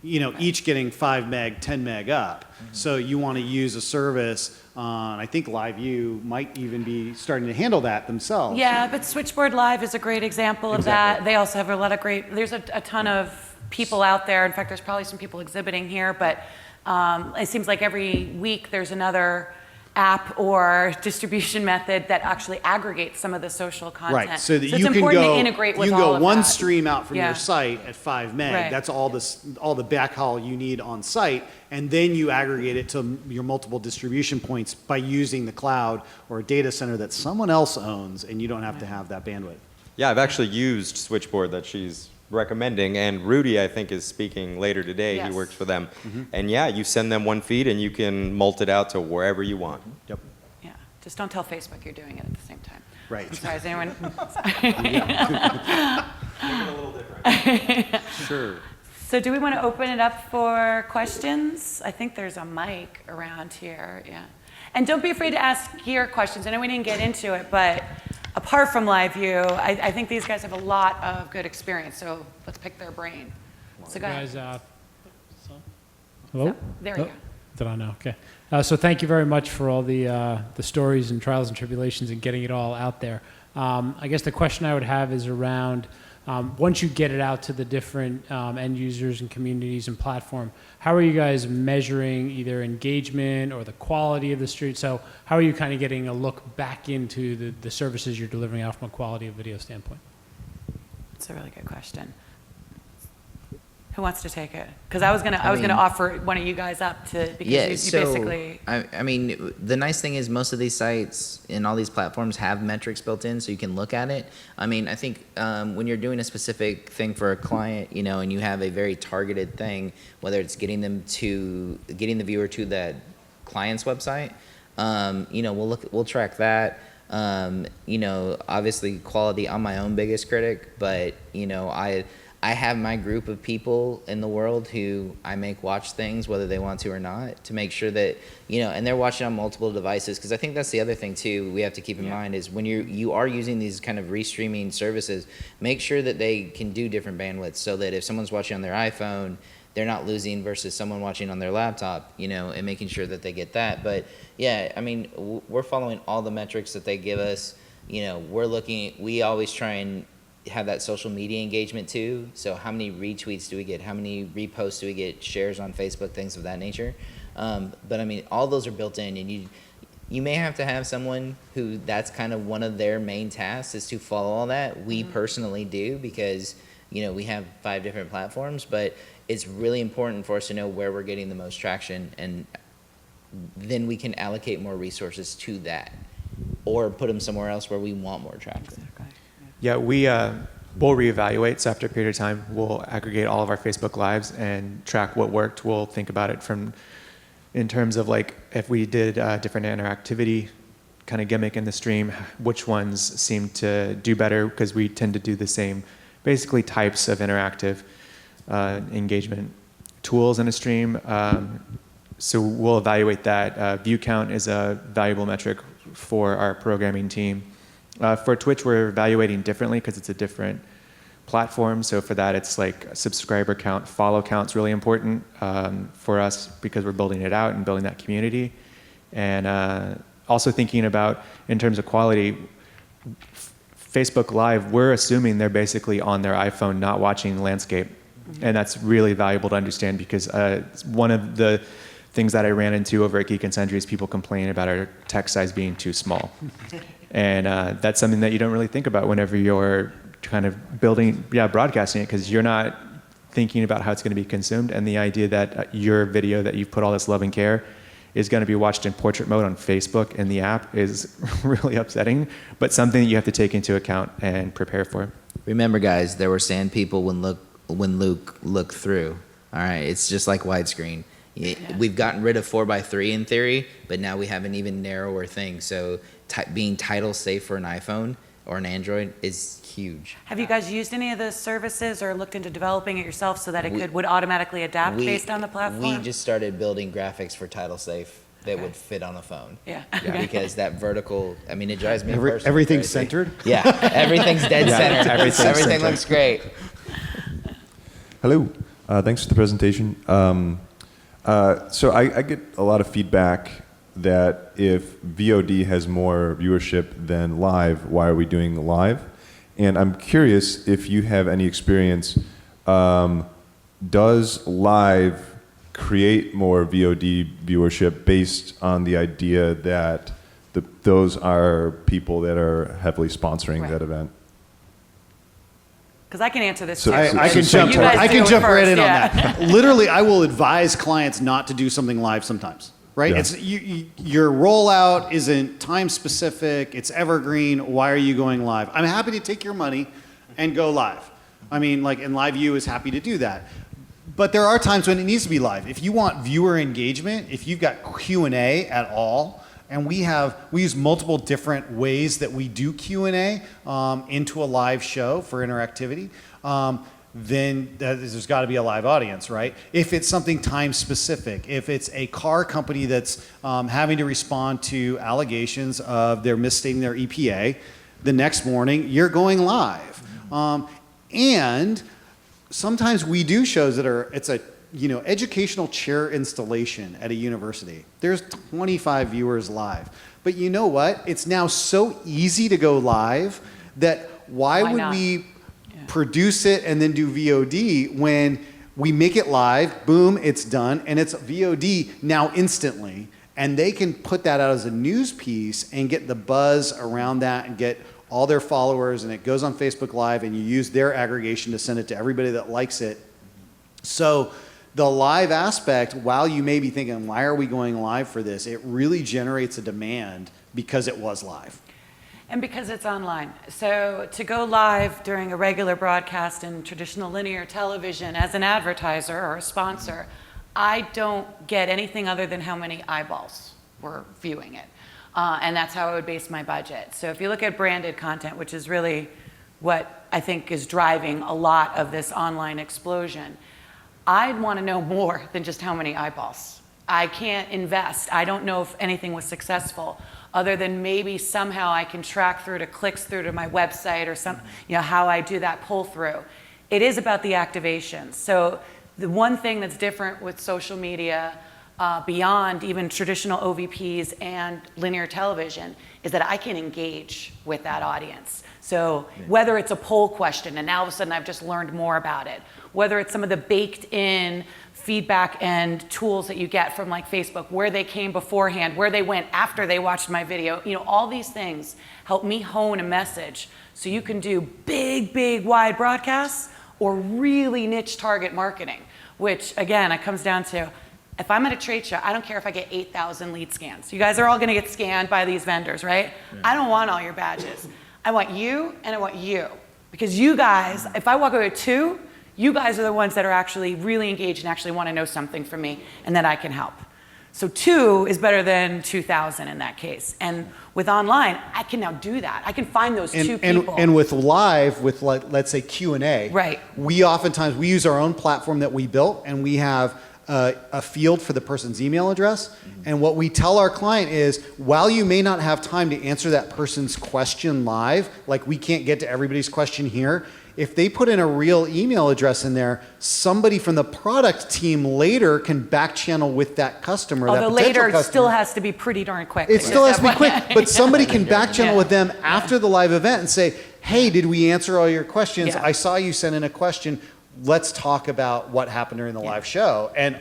each getting 5 meg, 10 meg up. So you want to use a service, I think LiveU might even be starting to handle that themselves. Yeah, but Switchboard Live is a great example of that. They also have a lot of there's a ton of people out there. In fact, there's probably some people exhibiting here, but it seems like every week there's another app or distribution method that actually aggregates some of the social content. Right, so that it's you can important go, to integrate with you can all go of one that. stream out from Yeah. your site at 5 meg. Right. That's all the backhaul you need on site, and then you aggregate it to your multiple distribution points by using the cloud or a data center that someone else owns, and you don't have to have that bandwidth. Yeah, I've actually used Switchboard that she's recommending, and Rudy, I think, is speaking later today. Yes. He works for them. And yeah, you send them one feed, and you can mult it out to wherever you want. Yep. Yeah, just don't tell Facebook you're doing it at the same time. Right. I'm sorry, is anyone? Sure. So do we want to open it up for questions? I think there's a mic around here, yeah. And don't be afraid to ask your questions. I know we didn't get into it, but apart from LiveU, I think these guys have a lot of good experience, so let's pick their brain. So go ahead. Guys, hello? There you Oh, go. Did I know? Okay. So thank you very much for all the stories and trials and tribulations and getting it all out there. I guess the question I would have is around once you get it out to the different end users and communities and platform, how are you guys measuring either engagement or the quality of the stream? So how are you kind of getting a look back into the services you're delivering out from a quality of video standpoint? It's a really good question. Who wants to take it? Because I was gonna offer one of you guys up to, because you basically. I mean, the nice thing is most of these sites and all these platforms have metrics built in, so you can look at it. I mean, I think when you're doing a specific thing for a client, you know, and you have a very targeted thing, whether it's getting the viewer to that client's website, you know, we'll track that. You know, obviously quality, I'm my own biggest critic, but you know, I have my group of people in the world who I make watch things, whether they want to or not, to make sure that, you know, and they're watching on multiple devices. Because I think that's the other thing, too, we have to keep in mind is when you are using these kind of restreaming services, make sure that they can do different bandwidths so that if someone's watching on their iPhone, they're not losing versus someone watching on their laptop, you know, and making sure that they get that. But, yeah, I mean, we're following all the metrics that they give us. You know, we always try and have that social media engagement too. So how many retweets do we get? How many reposts do we get? Shares on Facebook, things of that nature. But I mean, all those are built in, and you may have to have someone who that's kind of one of their main tasks is to follow all that. We personally do because, you know, we have 5 different platforms, but it's really important for us to know where we're getting the most traction, and then we can allocate more resources to that or put them somewhere else where we want more traction. Yeah, we'll reevaluate. So after a period of time, we'll aggregate all of our Facebook Lives and track what worked. We'll think about it in terms of like if we did different interactivity kind of gimmick in the stream, which ones seem to do better because we tend to do the same basically types of interactive engagement tools in a stream. So we'll evaluate that. View count is a valuable metric for our programming team. For Twitch, we're evaluating differently because it's a different platform. So for that, it's like subscriber count, follow count's really important for us because we're building it out and building that community. And also thinking about, in terms of quality, Facebook Live, we're assuming they're basically on their iPhone not watching landscape. And that's really valuable to understand because one of the things that I ran into over at Geek and Sundry is people complaining about our text size being too small. And that's something that you don't really think about whenever you're kind of broadcasting it, because you're not thinking about how it's going to be consumed. And the idea that your video that you've put all this love and care is going to be watched in portrait mode on Facebook in the app is really upsetting, but something that you have to take into account and prepare for. Remember, guys, there were sand people when Luke looked through. All right, it's just like widescreen. We've gotten rid of 4:3 in theory, but now we have an even narrower thing. So being title safe for an iPhone or an Android is huge. Have you guys used any of the services or looked into developing it yourself so that it would automatically adapt based on the platform? We just started building graphics for title safe that would fit on a phone. Yeah. Because that vertical, I mean, it drives me personally everything's crazy. centered? Yeah, everything's dead centered. Everything looks great. Hello, thanks for the presentation. So I get a lot of feedback that if VOD has more viewership than live, why are we doing live? And I'm curious if you have any experience, does live create more VOD viewership based on the idea that those are people that are heavily sponsoring that event? Because I can answer this So- too. I can jump, You guys I do can it jump right first, in yeah. on that. Literally, I will advise clients not to do something live sometimes. Right? Yeah. It's your rollout isn't time specific. It's evergreen. Why are you going live? I'm happy to take your money and go live. I mean, like, and LiveU is happy to do that. But there are times when it needs to be live. If you want viewer engagement, if you've got Q&A at all, and we use multiple different ways that we do Q&A into a live show for interactivity. Then there's got to be a live audience, right? If it's something time specific, if it's a car company that's having to respond to allegations of they're misstating their EPA, the next morning you're going live. And sometimes we do shows that it's a educational chair installation at a university. There's 25 viewers live. But you know what? It's now so easy to go live that why would not? we produce it and then do VOD when we make it live, boom, it's done, and it's VOD now instantly. And they can put that out as a news piece and get the buzz around that and get all their followers, and it goes on Facebook Live, and you use their aggregation to send it to everybody that likes it. So the live aspect, while you may be thinking, why are we going live for this? It really generates a demand because it was live. And because it's online. So to go live during a regular broadcast in traditional linear television as an advertiser or a sponsor, I don't get anything other than how many eyeballs were viewing it. And that's how I would base my budget. So if you look at branded content, which is really what I think is driving a lot of this online explosion, I'd want to know more than just how many eyeballs. I can't invest. I don't know if anything was successful other than maybe somehow I can track through to clicks through to my website or some, how I do that pull through. It is about the activation. So the one thing that's different with social media beyond even traditional OVPs and linear television is that I can engage with that audience. So whether it's a poll question and now all of a sudden I've just learned more about it, whether it's some of the baked in feedback and tools that you get from like Facebook, where they came beforehand, where they went after they watched my video, all these things help me hone a message so you can do big, wide broadcasts or really niche target marketing, which again, it comes down to, if I'm at a trade show, I don't care if I get 8,000 lead scans. You guys are all gonna get scanned by these vendors, right? I don't want all your badges. I want you and I want you. Because you guys, if I walk away with 2, you guys are the ones that are actually really engaged and actually want to know something from me and that I can help. So 2 is better than 2,000 in that case. And with online, I can now do that. I can find those 2 people. And with live, with let's say Q&A, right. We use our own platform that we built, and we have a field for the person's email address. And what we tell our client is, while you may not have time to answer that person's question live, like we can't get to everybody's question here, if they put in a real email address in there, somebody from the product team later can back channel with that customer. Although that potential later customer. it still has to be pretty darn quick. It still has to be quick, but somebody can back channel with them after the live event and say, hey, did we answer all your questions? Yeah. I saw you send in a question. Let's talk about what happened during the live show. And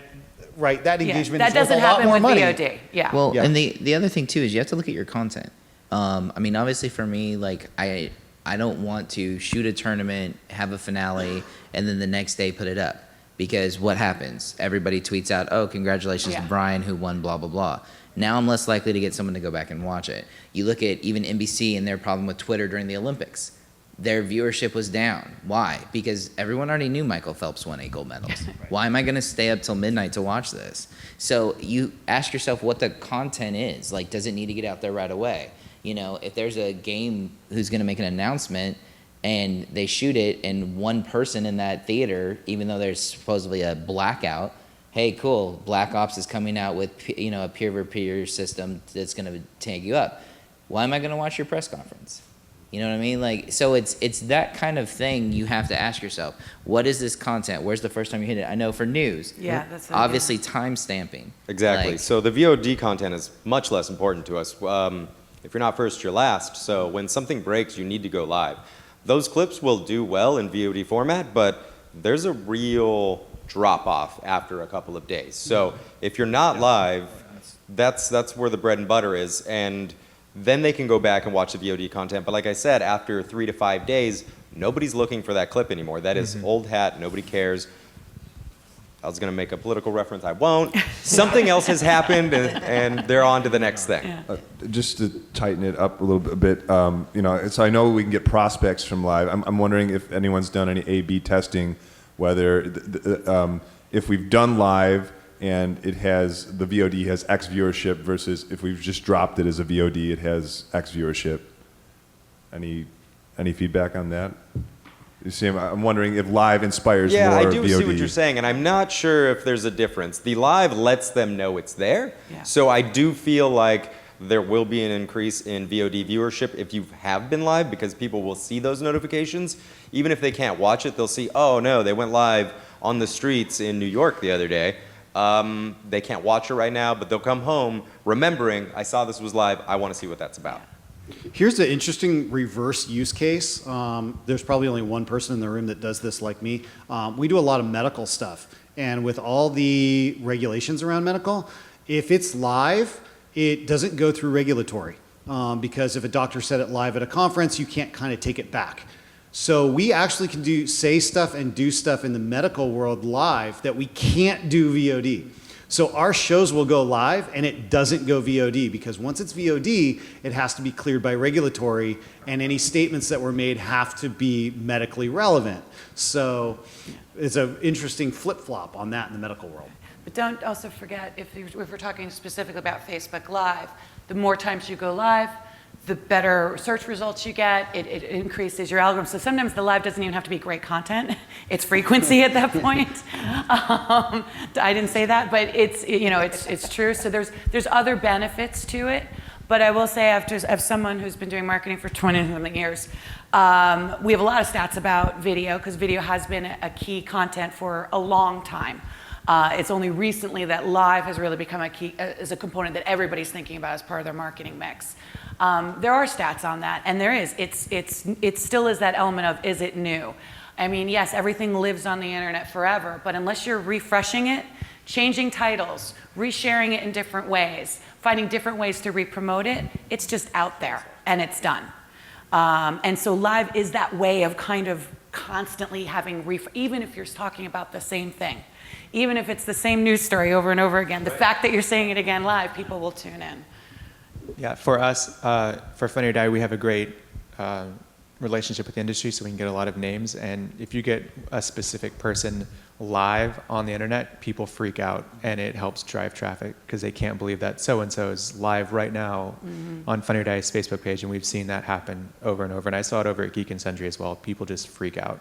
that engagement that is worth doesn't a lot happen more with money. VOD. Yeah. Well, and the other thing too is you have to look at your content. I mean, obviously for me, like I don't want to shoot a tournament, have a finale, and then the next day put it up. Because what happens? Everybody tweets out, oh, congratulations to Brian who won blah, blah, blah. Now I'm less likely to get someone to go back and watch it. You look at even NBC and their problem with Twitter during the Olympics. Their viewership was down. Why? Because everyone already knew Michael Phelps won 8 gold medals. Why am I gonna stay up till midnight to watch this? So you ask yourself what the content is. Like, does it need to get out there right away? If there's a game who's going to make an announcement and they shoot it and one person in that theater, even though there's supposedly a blackout, hey, cool, Black Ops is coming out with a peer-over-peer system that's going to tag you up. Why am I going to watch your press conference? You know what I mean? Like, so it's that kind of thing you have to ask yourself. What is this content? Where's the first time you hit it? I know for news, that's obviously time stamping. Exactly. So the VOD content is much less important to us. If you're not first, you're last. So when something breaks, you need to go live. Those clips will do well in VOD format, but there's a real drop-off after a couple of days. So if you're not live, that's where the bread and butter is, and then they can go back and watch the VOD content. But like I said, after 3 to 5 days, nobody's looking for that clip anymore. That is old hat, nobody cares. I was going to make a political reference. I won't. Something else has happened, and they're on to the next thing. Just to tighten it up a little bit, so I know we can get prospects from live. I'm wondering if anyone's done any A/B testing, whether if we've done live and the VOD has X viewership versus if we've just dropped it as a VOD, it has X viewership. Any feedback on that? You see, I'm wondering if live inspires more VOD. Yeah, I do see what you're saying, and I'm not sure if there's a difference. The live lets them know it's there, so I do feel like there will be an increase in VOD viewership if you have been live, because people will see those notifications. Even if they can't watch it, they'll see, oh no, they went live on the streets in New York the other day. They can't watch it right now, but they'll come home remembering, I saw this was live, I want to see what that's about. Here's the interesting reverse use case. There's probably only one person in the room that does this like me. We do a lot of medical stuff. And with all the regulations around medical, if it's live, it doesn't go through regulatory. Because if a doctor said it live at a conference, you can't kind of take it back. So we actually can say stuff and do stuff in the medical world live that we can't do VOD. So our shows will go live and it doesn't go VOD because once it's VOD, it has to be cleared by regulatory and any statements that were made have to be medically relevant. So it's an interesting flip-flop on that in the medical world. But don't also forget, if we're talking specifically about Facebook Live, the more times you go live, the better search results you get. It increases your algorithm. So sometimes the live doesn't even have to be great content. It's frequency at that point. I didn't say that, but it's true. So there's other benefits to it. But I will say, as someone who's been doing marketing for 20-something years, we have a lot of stats about video because video has been a key content for a long time. It's only recently that live has really become a component that everybody's thinking about as part of their marketing mix. There are stats on that, and there is. It still is that element of, is it new? I mean, yes, everything lives on the internet forever, but unless you're refreshing it, changing titles, resharing it in different ways, finding different ways to re-promote it, it's just out there, and it's done. And so live is that way of kind of constantly having, even if you're talking about the same thing. Even if it's the same news story over and over again, the fact that you're saying it again live, people will tune in. Yeah, for us, for Funny or Die, we have a great relationship with the industry, so we can get a lot of names. And if you get a specific person live on the internet, people freak out, and it helps drive traffic because they can't believe that so-and-so is live right now on Funny or Die's Facebook page, and we've seen that happen over and over. And I saw it over at Geek and Sundry as well. People just freak out.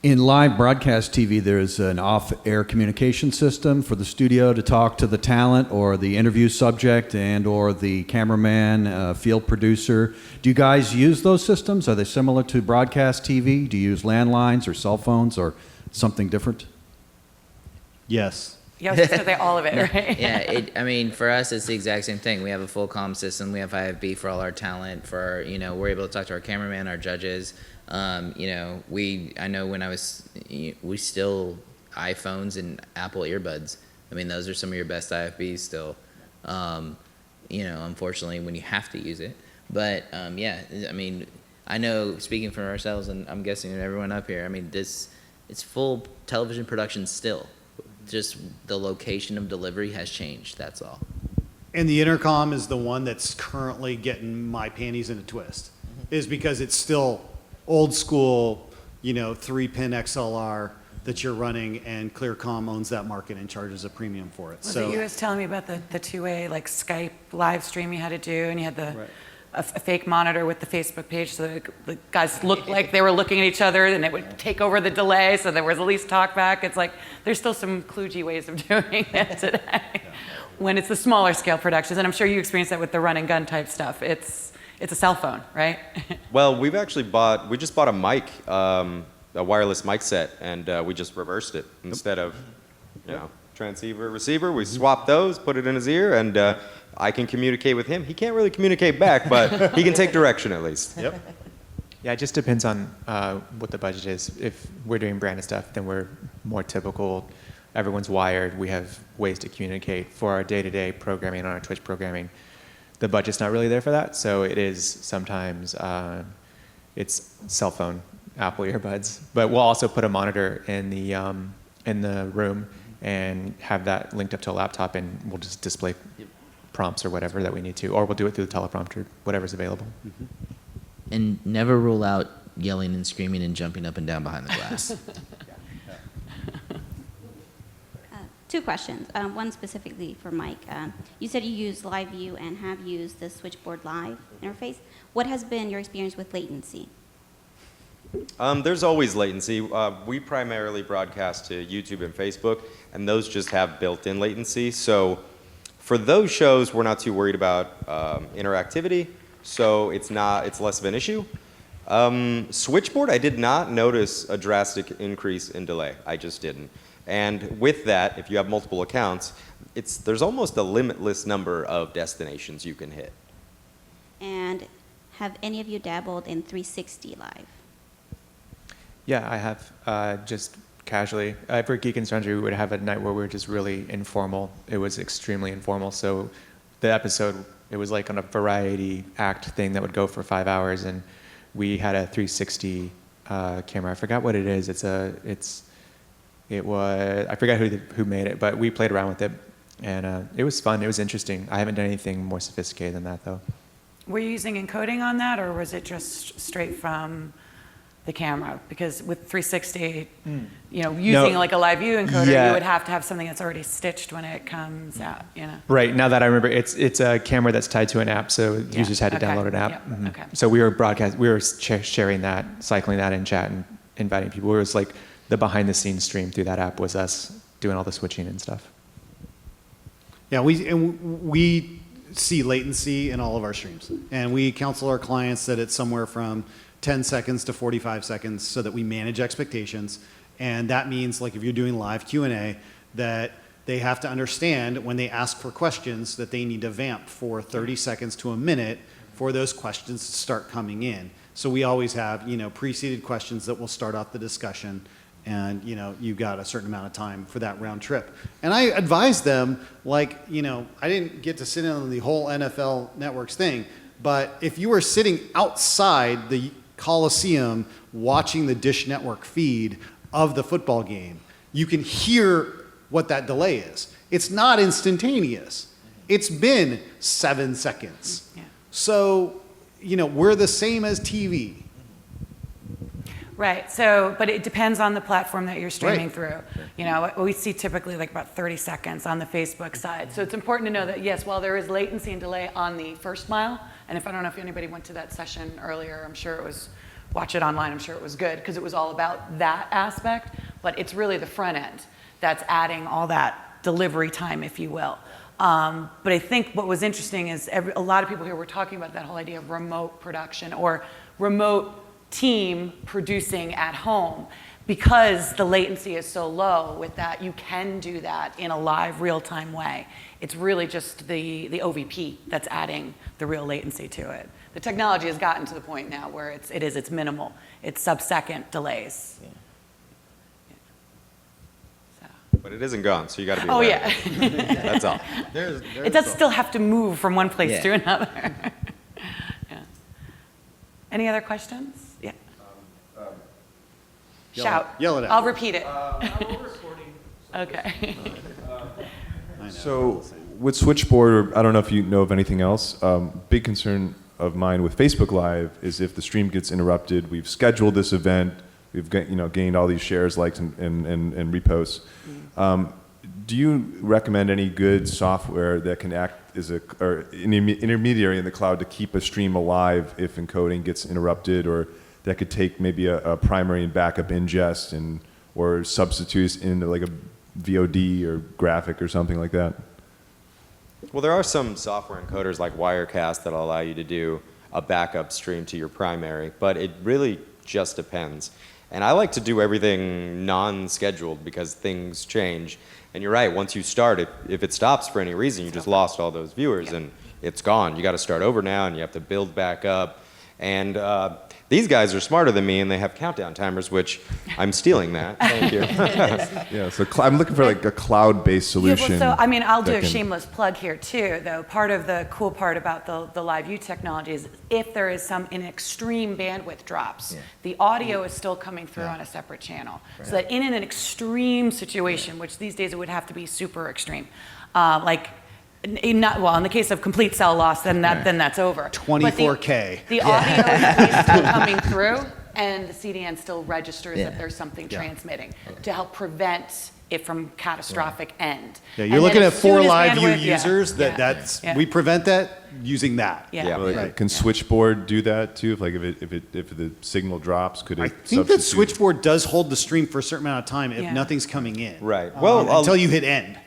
In live broadcast TV, there's an off-air communication system for the studio to talk to the talent or the interview subject and or the cameraman, field producer. Do you guys use those systems? Are they similar to broadcast TV? Do you use landlines or cell phones or something different? Yes. Yeah, I was just gonna say all of it, right? Yeah, I mean, for us, it's the exact same thing. We have a full comm system. We have IFB for all our talent. We're able to talk to our cameraman, our judges. I know when we still iPhones and Apple earbuds. I mean, those are some of your best IFBs still. Unfortunately, when you have to use it. But yeah, I mean, I know speaking for ourselves, and I'm guessing everyone up here. I mean, it's full television production still. Just the location of delivery has changed. That's all. And the intercom is the one that's currently getting my panties in a twist, is because it's still old school, 3-pin XLR that you're running, and Clearcom owns that market and charges a premium for it. Was it you was telling me about the two-way like Skype live stream you had to do, and you had a fake monitor with the Facebook page, so the guys looked like they were looking at each other, and it would take over the delay, so there was at least talk back. It's like there's still some kludgy ways of doing it today when it's the smaller scale productions, and I'm sure you experienced that with the run and gun type stuff. It's a cell phone, right? Well, we just bought a mic, a wireless mic set, and we just reversed it. Instead of, transceiver, receiver, we swapped those, put it in his ear, and I can communicate with him. He can't really communicate back, but he can take direction at least. Yep. Yeah, it just depends on what the budget is. If we're doing branded stuff, then we're more typical. Everyone's wired. We have ways to communicate. For our day-to-day programming on our Twitch programming, the budget's not really there for that, so it is sometimes it's cell phone, Apple earbuds. But we'll also put a monitor in the room and have that linked up to a laptop, and we'll just display prompts or whatever that we need to, or we'll do it through the teleprompter, whatever's available. And never rule out yelling and screaming and jumping up and down behind the glass. Two questions. One specifically for Mike. You said you use LiveU and have used the Switchboard Live interface. What has been your experience with latency? There's always latency. We primarily broadcast to YouTube and Facebook, and those just have built-in latency. So for those shows, we're not too worried about interactivity, so it's less of an issue. Switchboard, I did not notice a drastic increase in delay. I just didn't. And with that, if you have multiple accounts, there's almost a limitless number of destinations you can hit. And have any of you dabbled in 360 Live? Yeah, I have, just casually. For Geek and Sundry, we would have a night where we were just really informal. It was extremely informal. So the episode, it was like on a variety act thing that would go for 5 hours, and we had a 360 camera. I forgot what it is. I forgot who made it, but we played around with it, and it was fun. It was interesting. I haven't done anything more sophisticated than that, though. Were you using encoding on that, or was it just straight from the camera? Because with 360, using like a LiveU encoder, you would have to have something that's already stitched when it comes out, Right, now that I remember, it's a camera that's tied to an app, so users had to download an app. Yeah. Okay. So we were sharing that, cycling that in chat and inviting people. It was like the behind the scenes stream through that app was us doing all the switching and stuff. Yeah, we see latency in all of our streams, and we counsel our clients that it's somewhere from 10 seconds to 45 seconds so that we manage expectations. And that means, like, if you're doing live Q&A, that they have to understand when they ask for questions that they need to vamp for 30 seconds to a minute for those questions to start coming in. So we always have, preceded questions that will start off the discussion, and you've got a certain amount of time for that round trip. And I advise them, like, I didn't get to sit in on the whole NFL Networks thing, but if you were sitting outside the Coliseum watching the Dish Network feed of the football game, you can hear what that delay is. It's not instantaneous. It's been 7 seconds. Yeah. So, we're the same as TV. Right. So, but it depends on the platform that you're streaming Right. through. We see typically like about 30 seconds on the Facebook side. So it's important to know that, yes, while there is latency and delay on the first mile, and I don't know if anybody went to that session earlier, I'm sure it was, watch it online, I'm sure it was good, because it was all about that aspect, but it's really the front end that's adding all that delivery time, if you will. But I think what was interesting is a lot of people here were talking about that whole idea of remote production or remote team producing at home. Because the latency is so low with that, you can do that in a live real-time way. It's really just the OVP that's adding the real latency to it. The technology has gotten to the point now where it's minimal. It's sub-second delays. Yeah. But it isn't gone, so you got to be Oh, aware. yeah. That's all. It does still have to move from one place to another. Yeah. Any other questions? Yeah. Shout. Yell it out. I'll repeat it. We're recording. Okay. So with Switchboard, or I don't know if you know of anything else, big concern of mine with Facebook Live is if the stream gets interrupted. We've scheduled this event. We've gained all these shares, likes, and reposts. Do you recommend any good software that can act as an intermediary in the cloud to keep a stream alive if encoding gets interrupted, or that could take maybe a primary and backup ingest or substitute into like a VOD or graphic or something like that? Well, there are some software encoders like Wirecast that'll allow you to do a backup stream to your primary, but it really just depends. And I like to do everything non-scheduled because things change. And you're right, once you start, if it stops for any reason, you just lost all those viewers and it's gone. You got to start over now and you have to build back up. And these guys are smarter than me and they have countdown timers, which I'm stealing that. Thank you. Yeah, so I'm looking for like a cloud-based solution. Yeah, well, I'll do a shameless plug here too, though. Part of the cool part about the LiveU technology is if there is some extreme bandwidth drops, the audio is still coming through on a separate channel. Right. So that in an extreme situation, which these days it would have to be super extreme, in the case of complete cell loss, then that's over. 24K. The audio is still coming through, and the CDN still registers that there's something transmitting to help prevent it from catastrophic end. Yeah, you're looking at 4 LiveU users. We prevent that using that. Yeah. Right. Can Switchboard do that too? If the signal drops, could it? I think that Switchboard does hold the stream for a certain amount of time if nothing's coming in. Right. Well, until you hit end.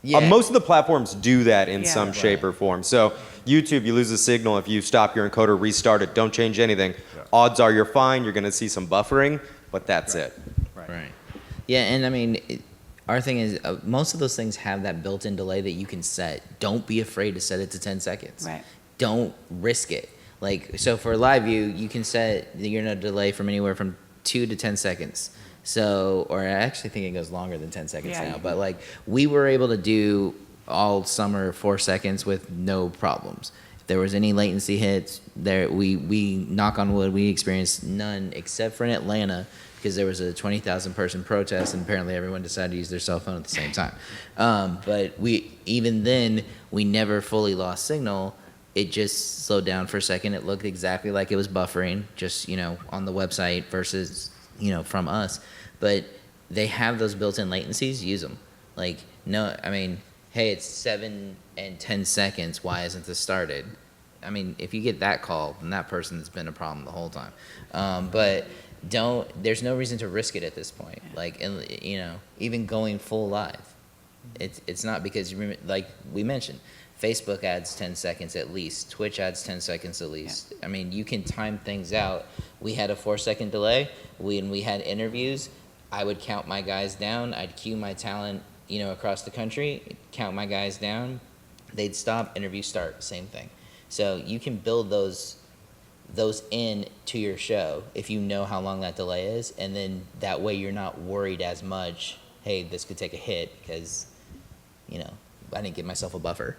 Most of the platforms do that in some shape or form. So YouTube, you lose the signal if you stop your encoder, restart it, don't change anything. Odds are you're fine. You're going to see some buffering, but that's it. Right. Yeah, and I mean, our thing is most of those things have that built-in delay that you can set. Don't be afraid to set it to 10 seconds. Right. Don't risk it. Like, so for LiveU, you can set the unit delay from anywhere from 2 to 10 seconds. So, or I actually think it goes longer than 10 seconds now. But like, we were able to do all summer 4 seconds with no problems. If there was any latency hits, we knock on wood, we experienced none except for in Atlanta, because there was a 20,000 person protest and apparently everyone decided to use their cell phone at the same time. But even then, we never fully lost signal. It just slowed down for a second. It looked exactly like it was buffering, just, on the website versus, from us. But they have those built-in latencies, use them. Like, no, I mean, hey, it's 7 and 10 seconds, why isn't this started? I mean, if you get that call, then that person's been a problem the whole time. But there's no reason to risk it at this point. Like, even going full live, it's not because, like we mentioned, Facebook adds 10 seconds at least. Twitch adds 10 seconds at least. I mean, you can time things out. We had a 4-second delay. When we had interviews, I would count my guys down. I'd queue my talent, across the country, count my guys down. They'd stop, interview start, same thing. So you can build those in to your show if you know how long that delay is, and then that way you're not worried as much, hey, this could take a hit because, I didn't give myself a buffer.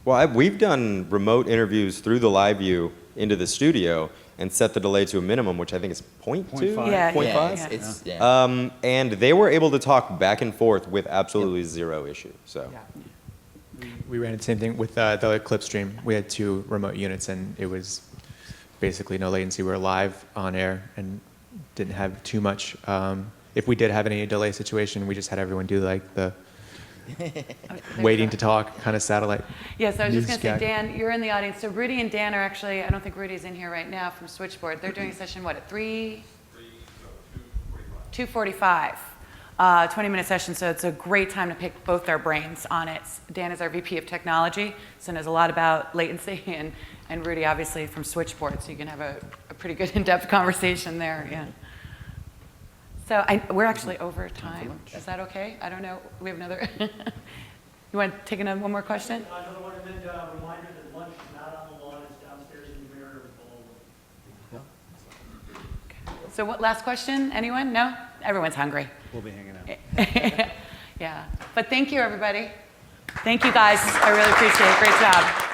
Well, we've done remote interviews through the LiveU into the studio and set the delay to a minimum, which I think is 0.2? Yeah, 0.5? Yeah. And they were able to talk back and forth with absolutely zero issue. So. We ran the same thing with the clip stream. We had 2 remote units, and it was basically no latency. We were live on air and didn't have too much. If we did have any delay situation, we just had everyone do like the waiting to talk kind of satellite. Yes, I was just news going to say, gag. Dan, you're in the audience. So Rudy and Dan are actually, I don't think Rudy's in here right now from Switchboard. They're doing a session, at 2:45. 20-minute session, so it's a great time to pick both their brains on it. Dan is our VP of technology, so knows a lot about latency, and Rudy obviously from Switchboard, so you can have a pretty good in-depth conversation there, yeah. So we're actually over time. Is that okay? I don't know. We have another. You want to take one more question? Another one, and then a reminder that lunch is not on the lawn, it's downstairs in the mirror below. So what, last question? Anyone? No? Everyone's hungry. We'll be hanging out. Yeah. But thank you, everybody. Thank you, guys. I really appreciate it. Great job.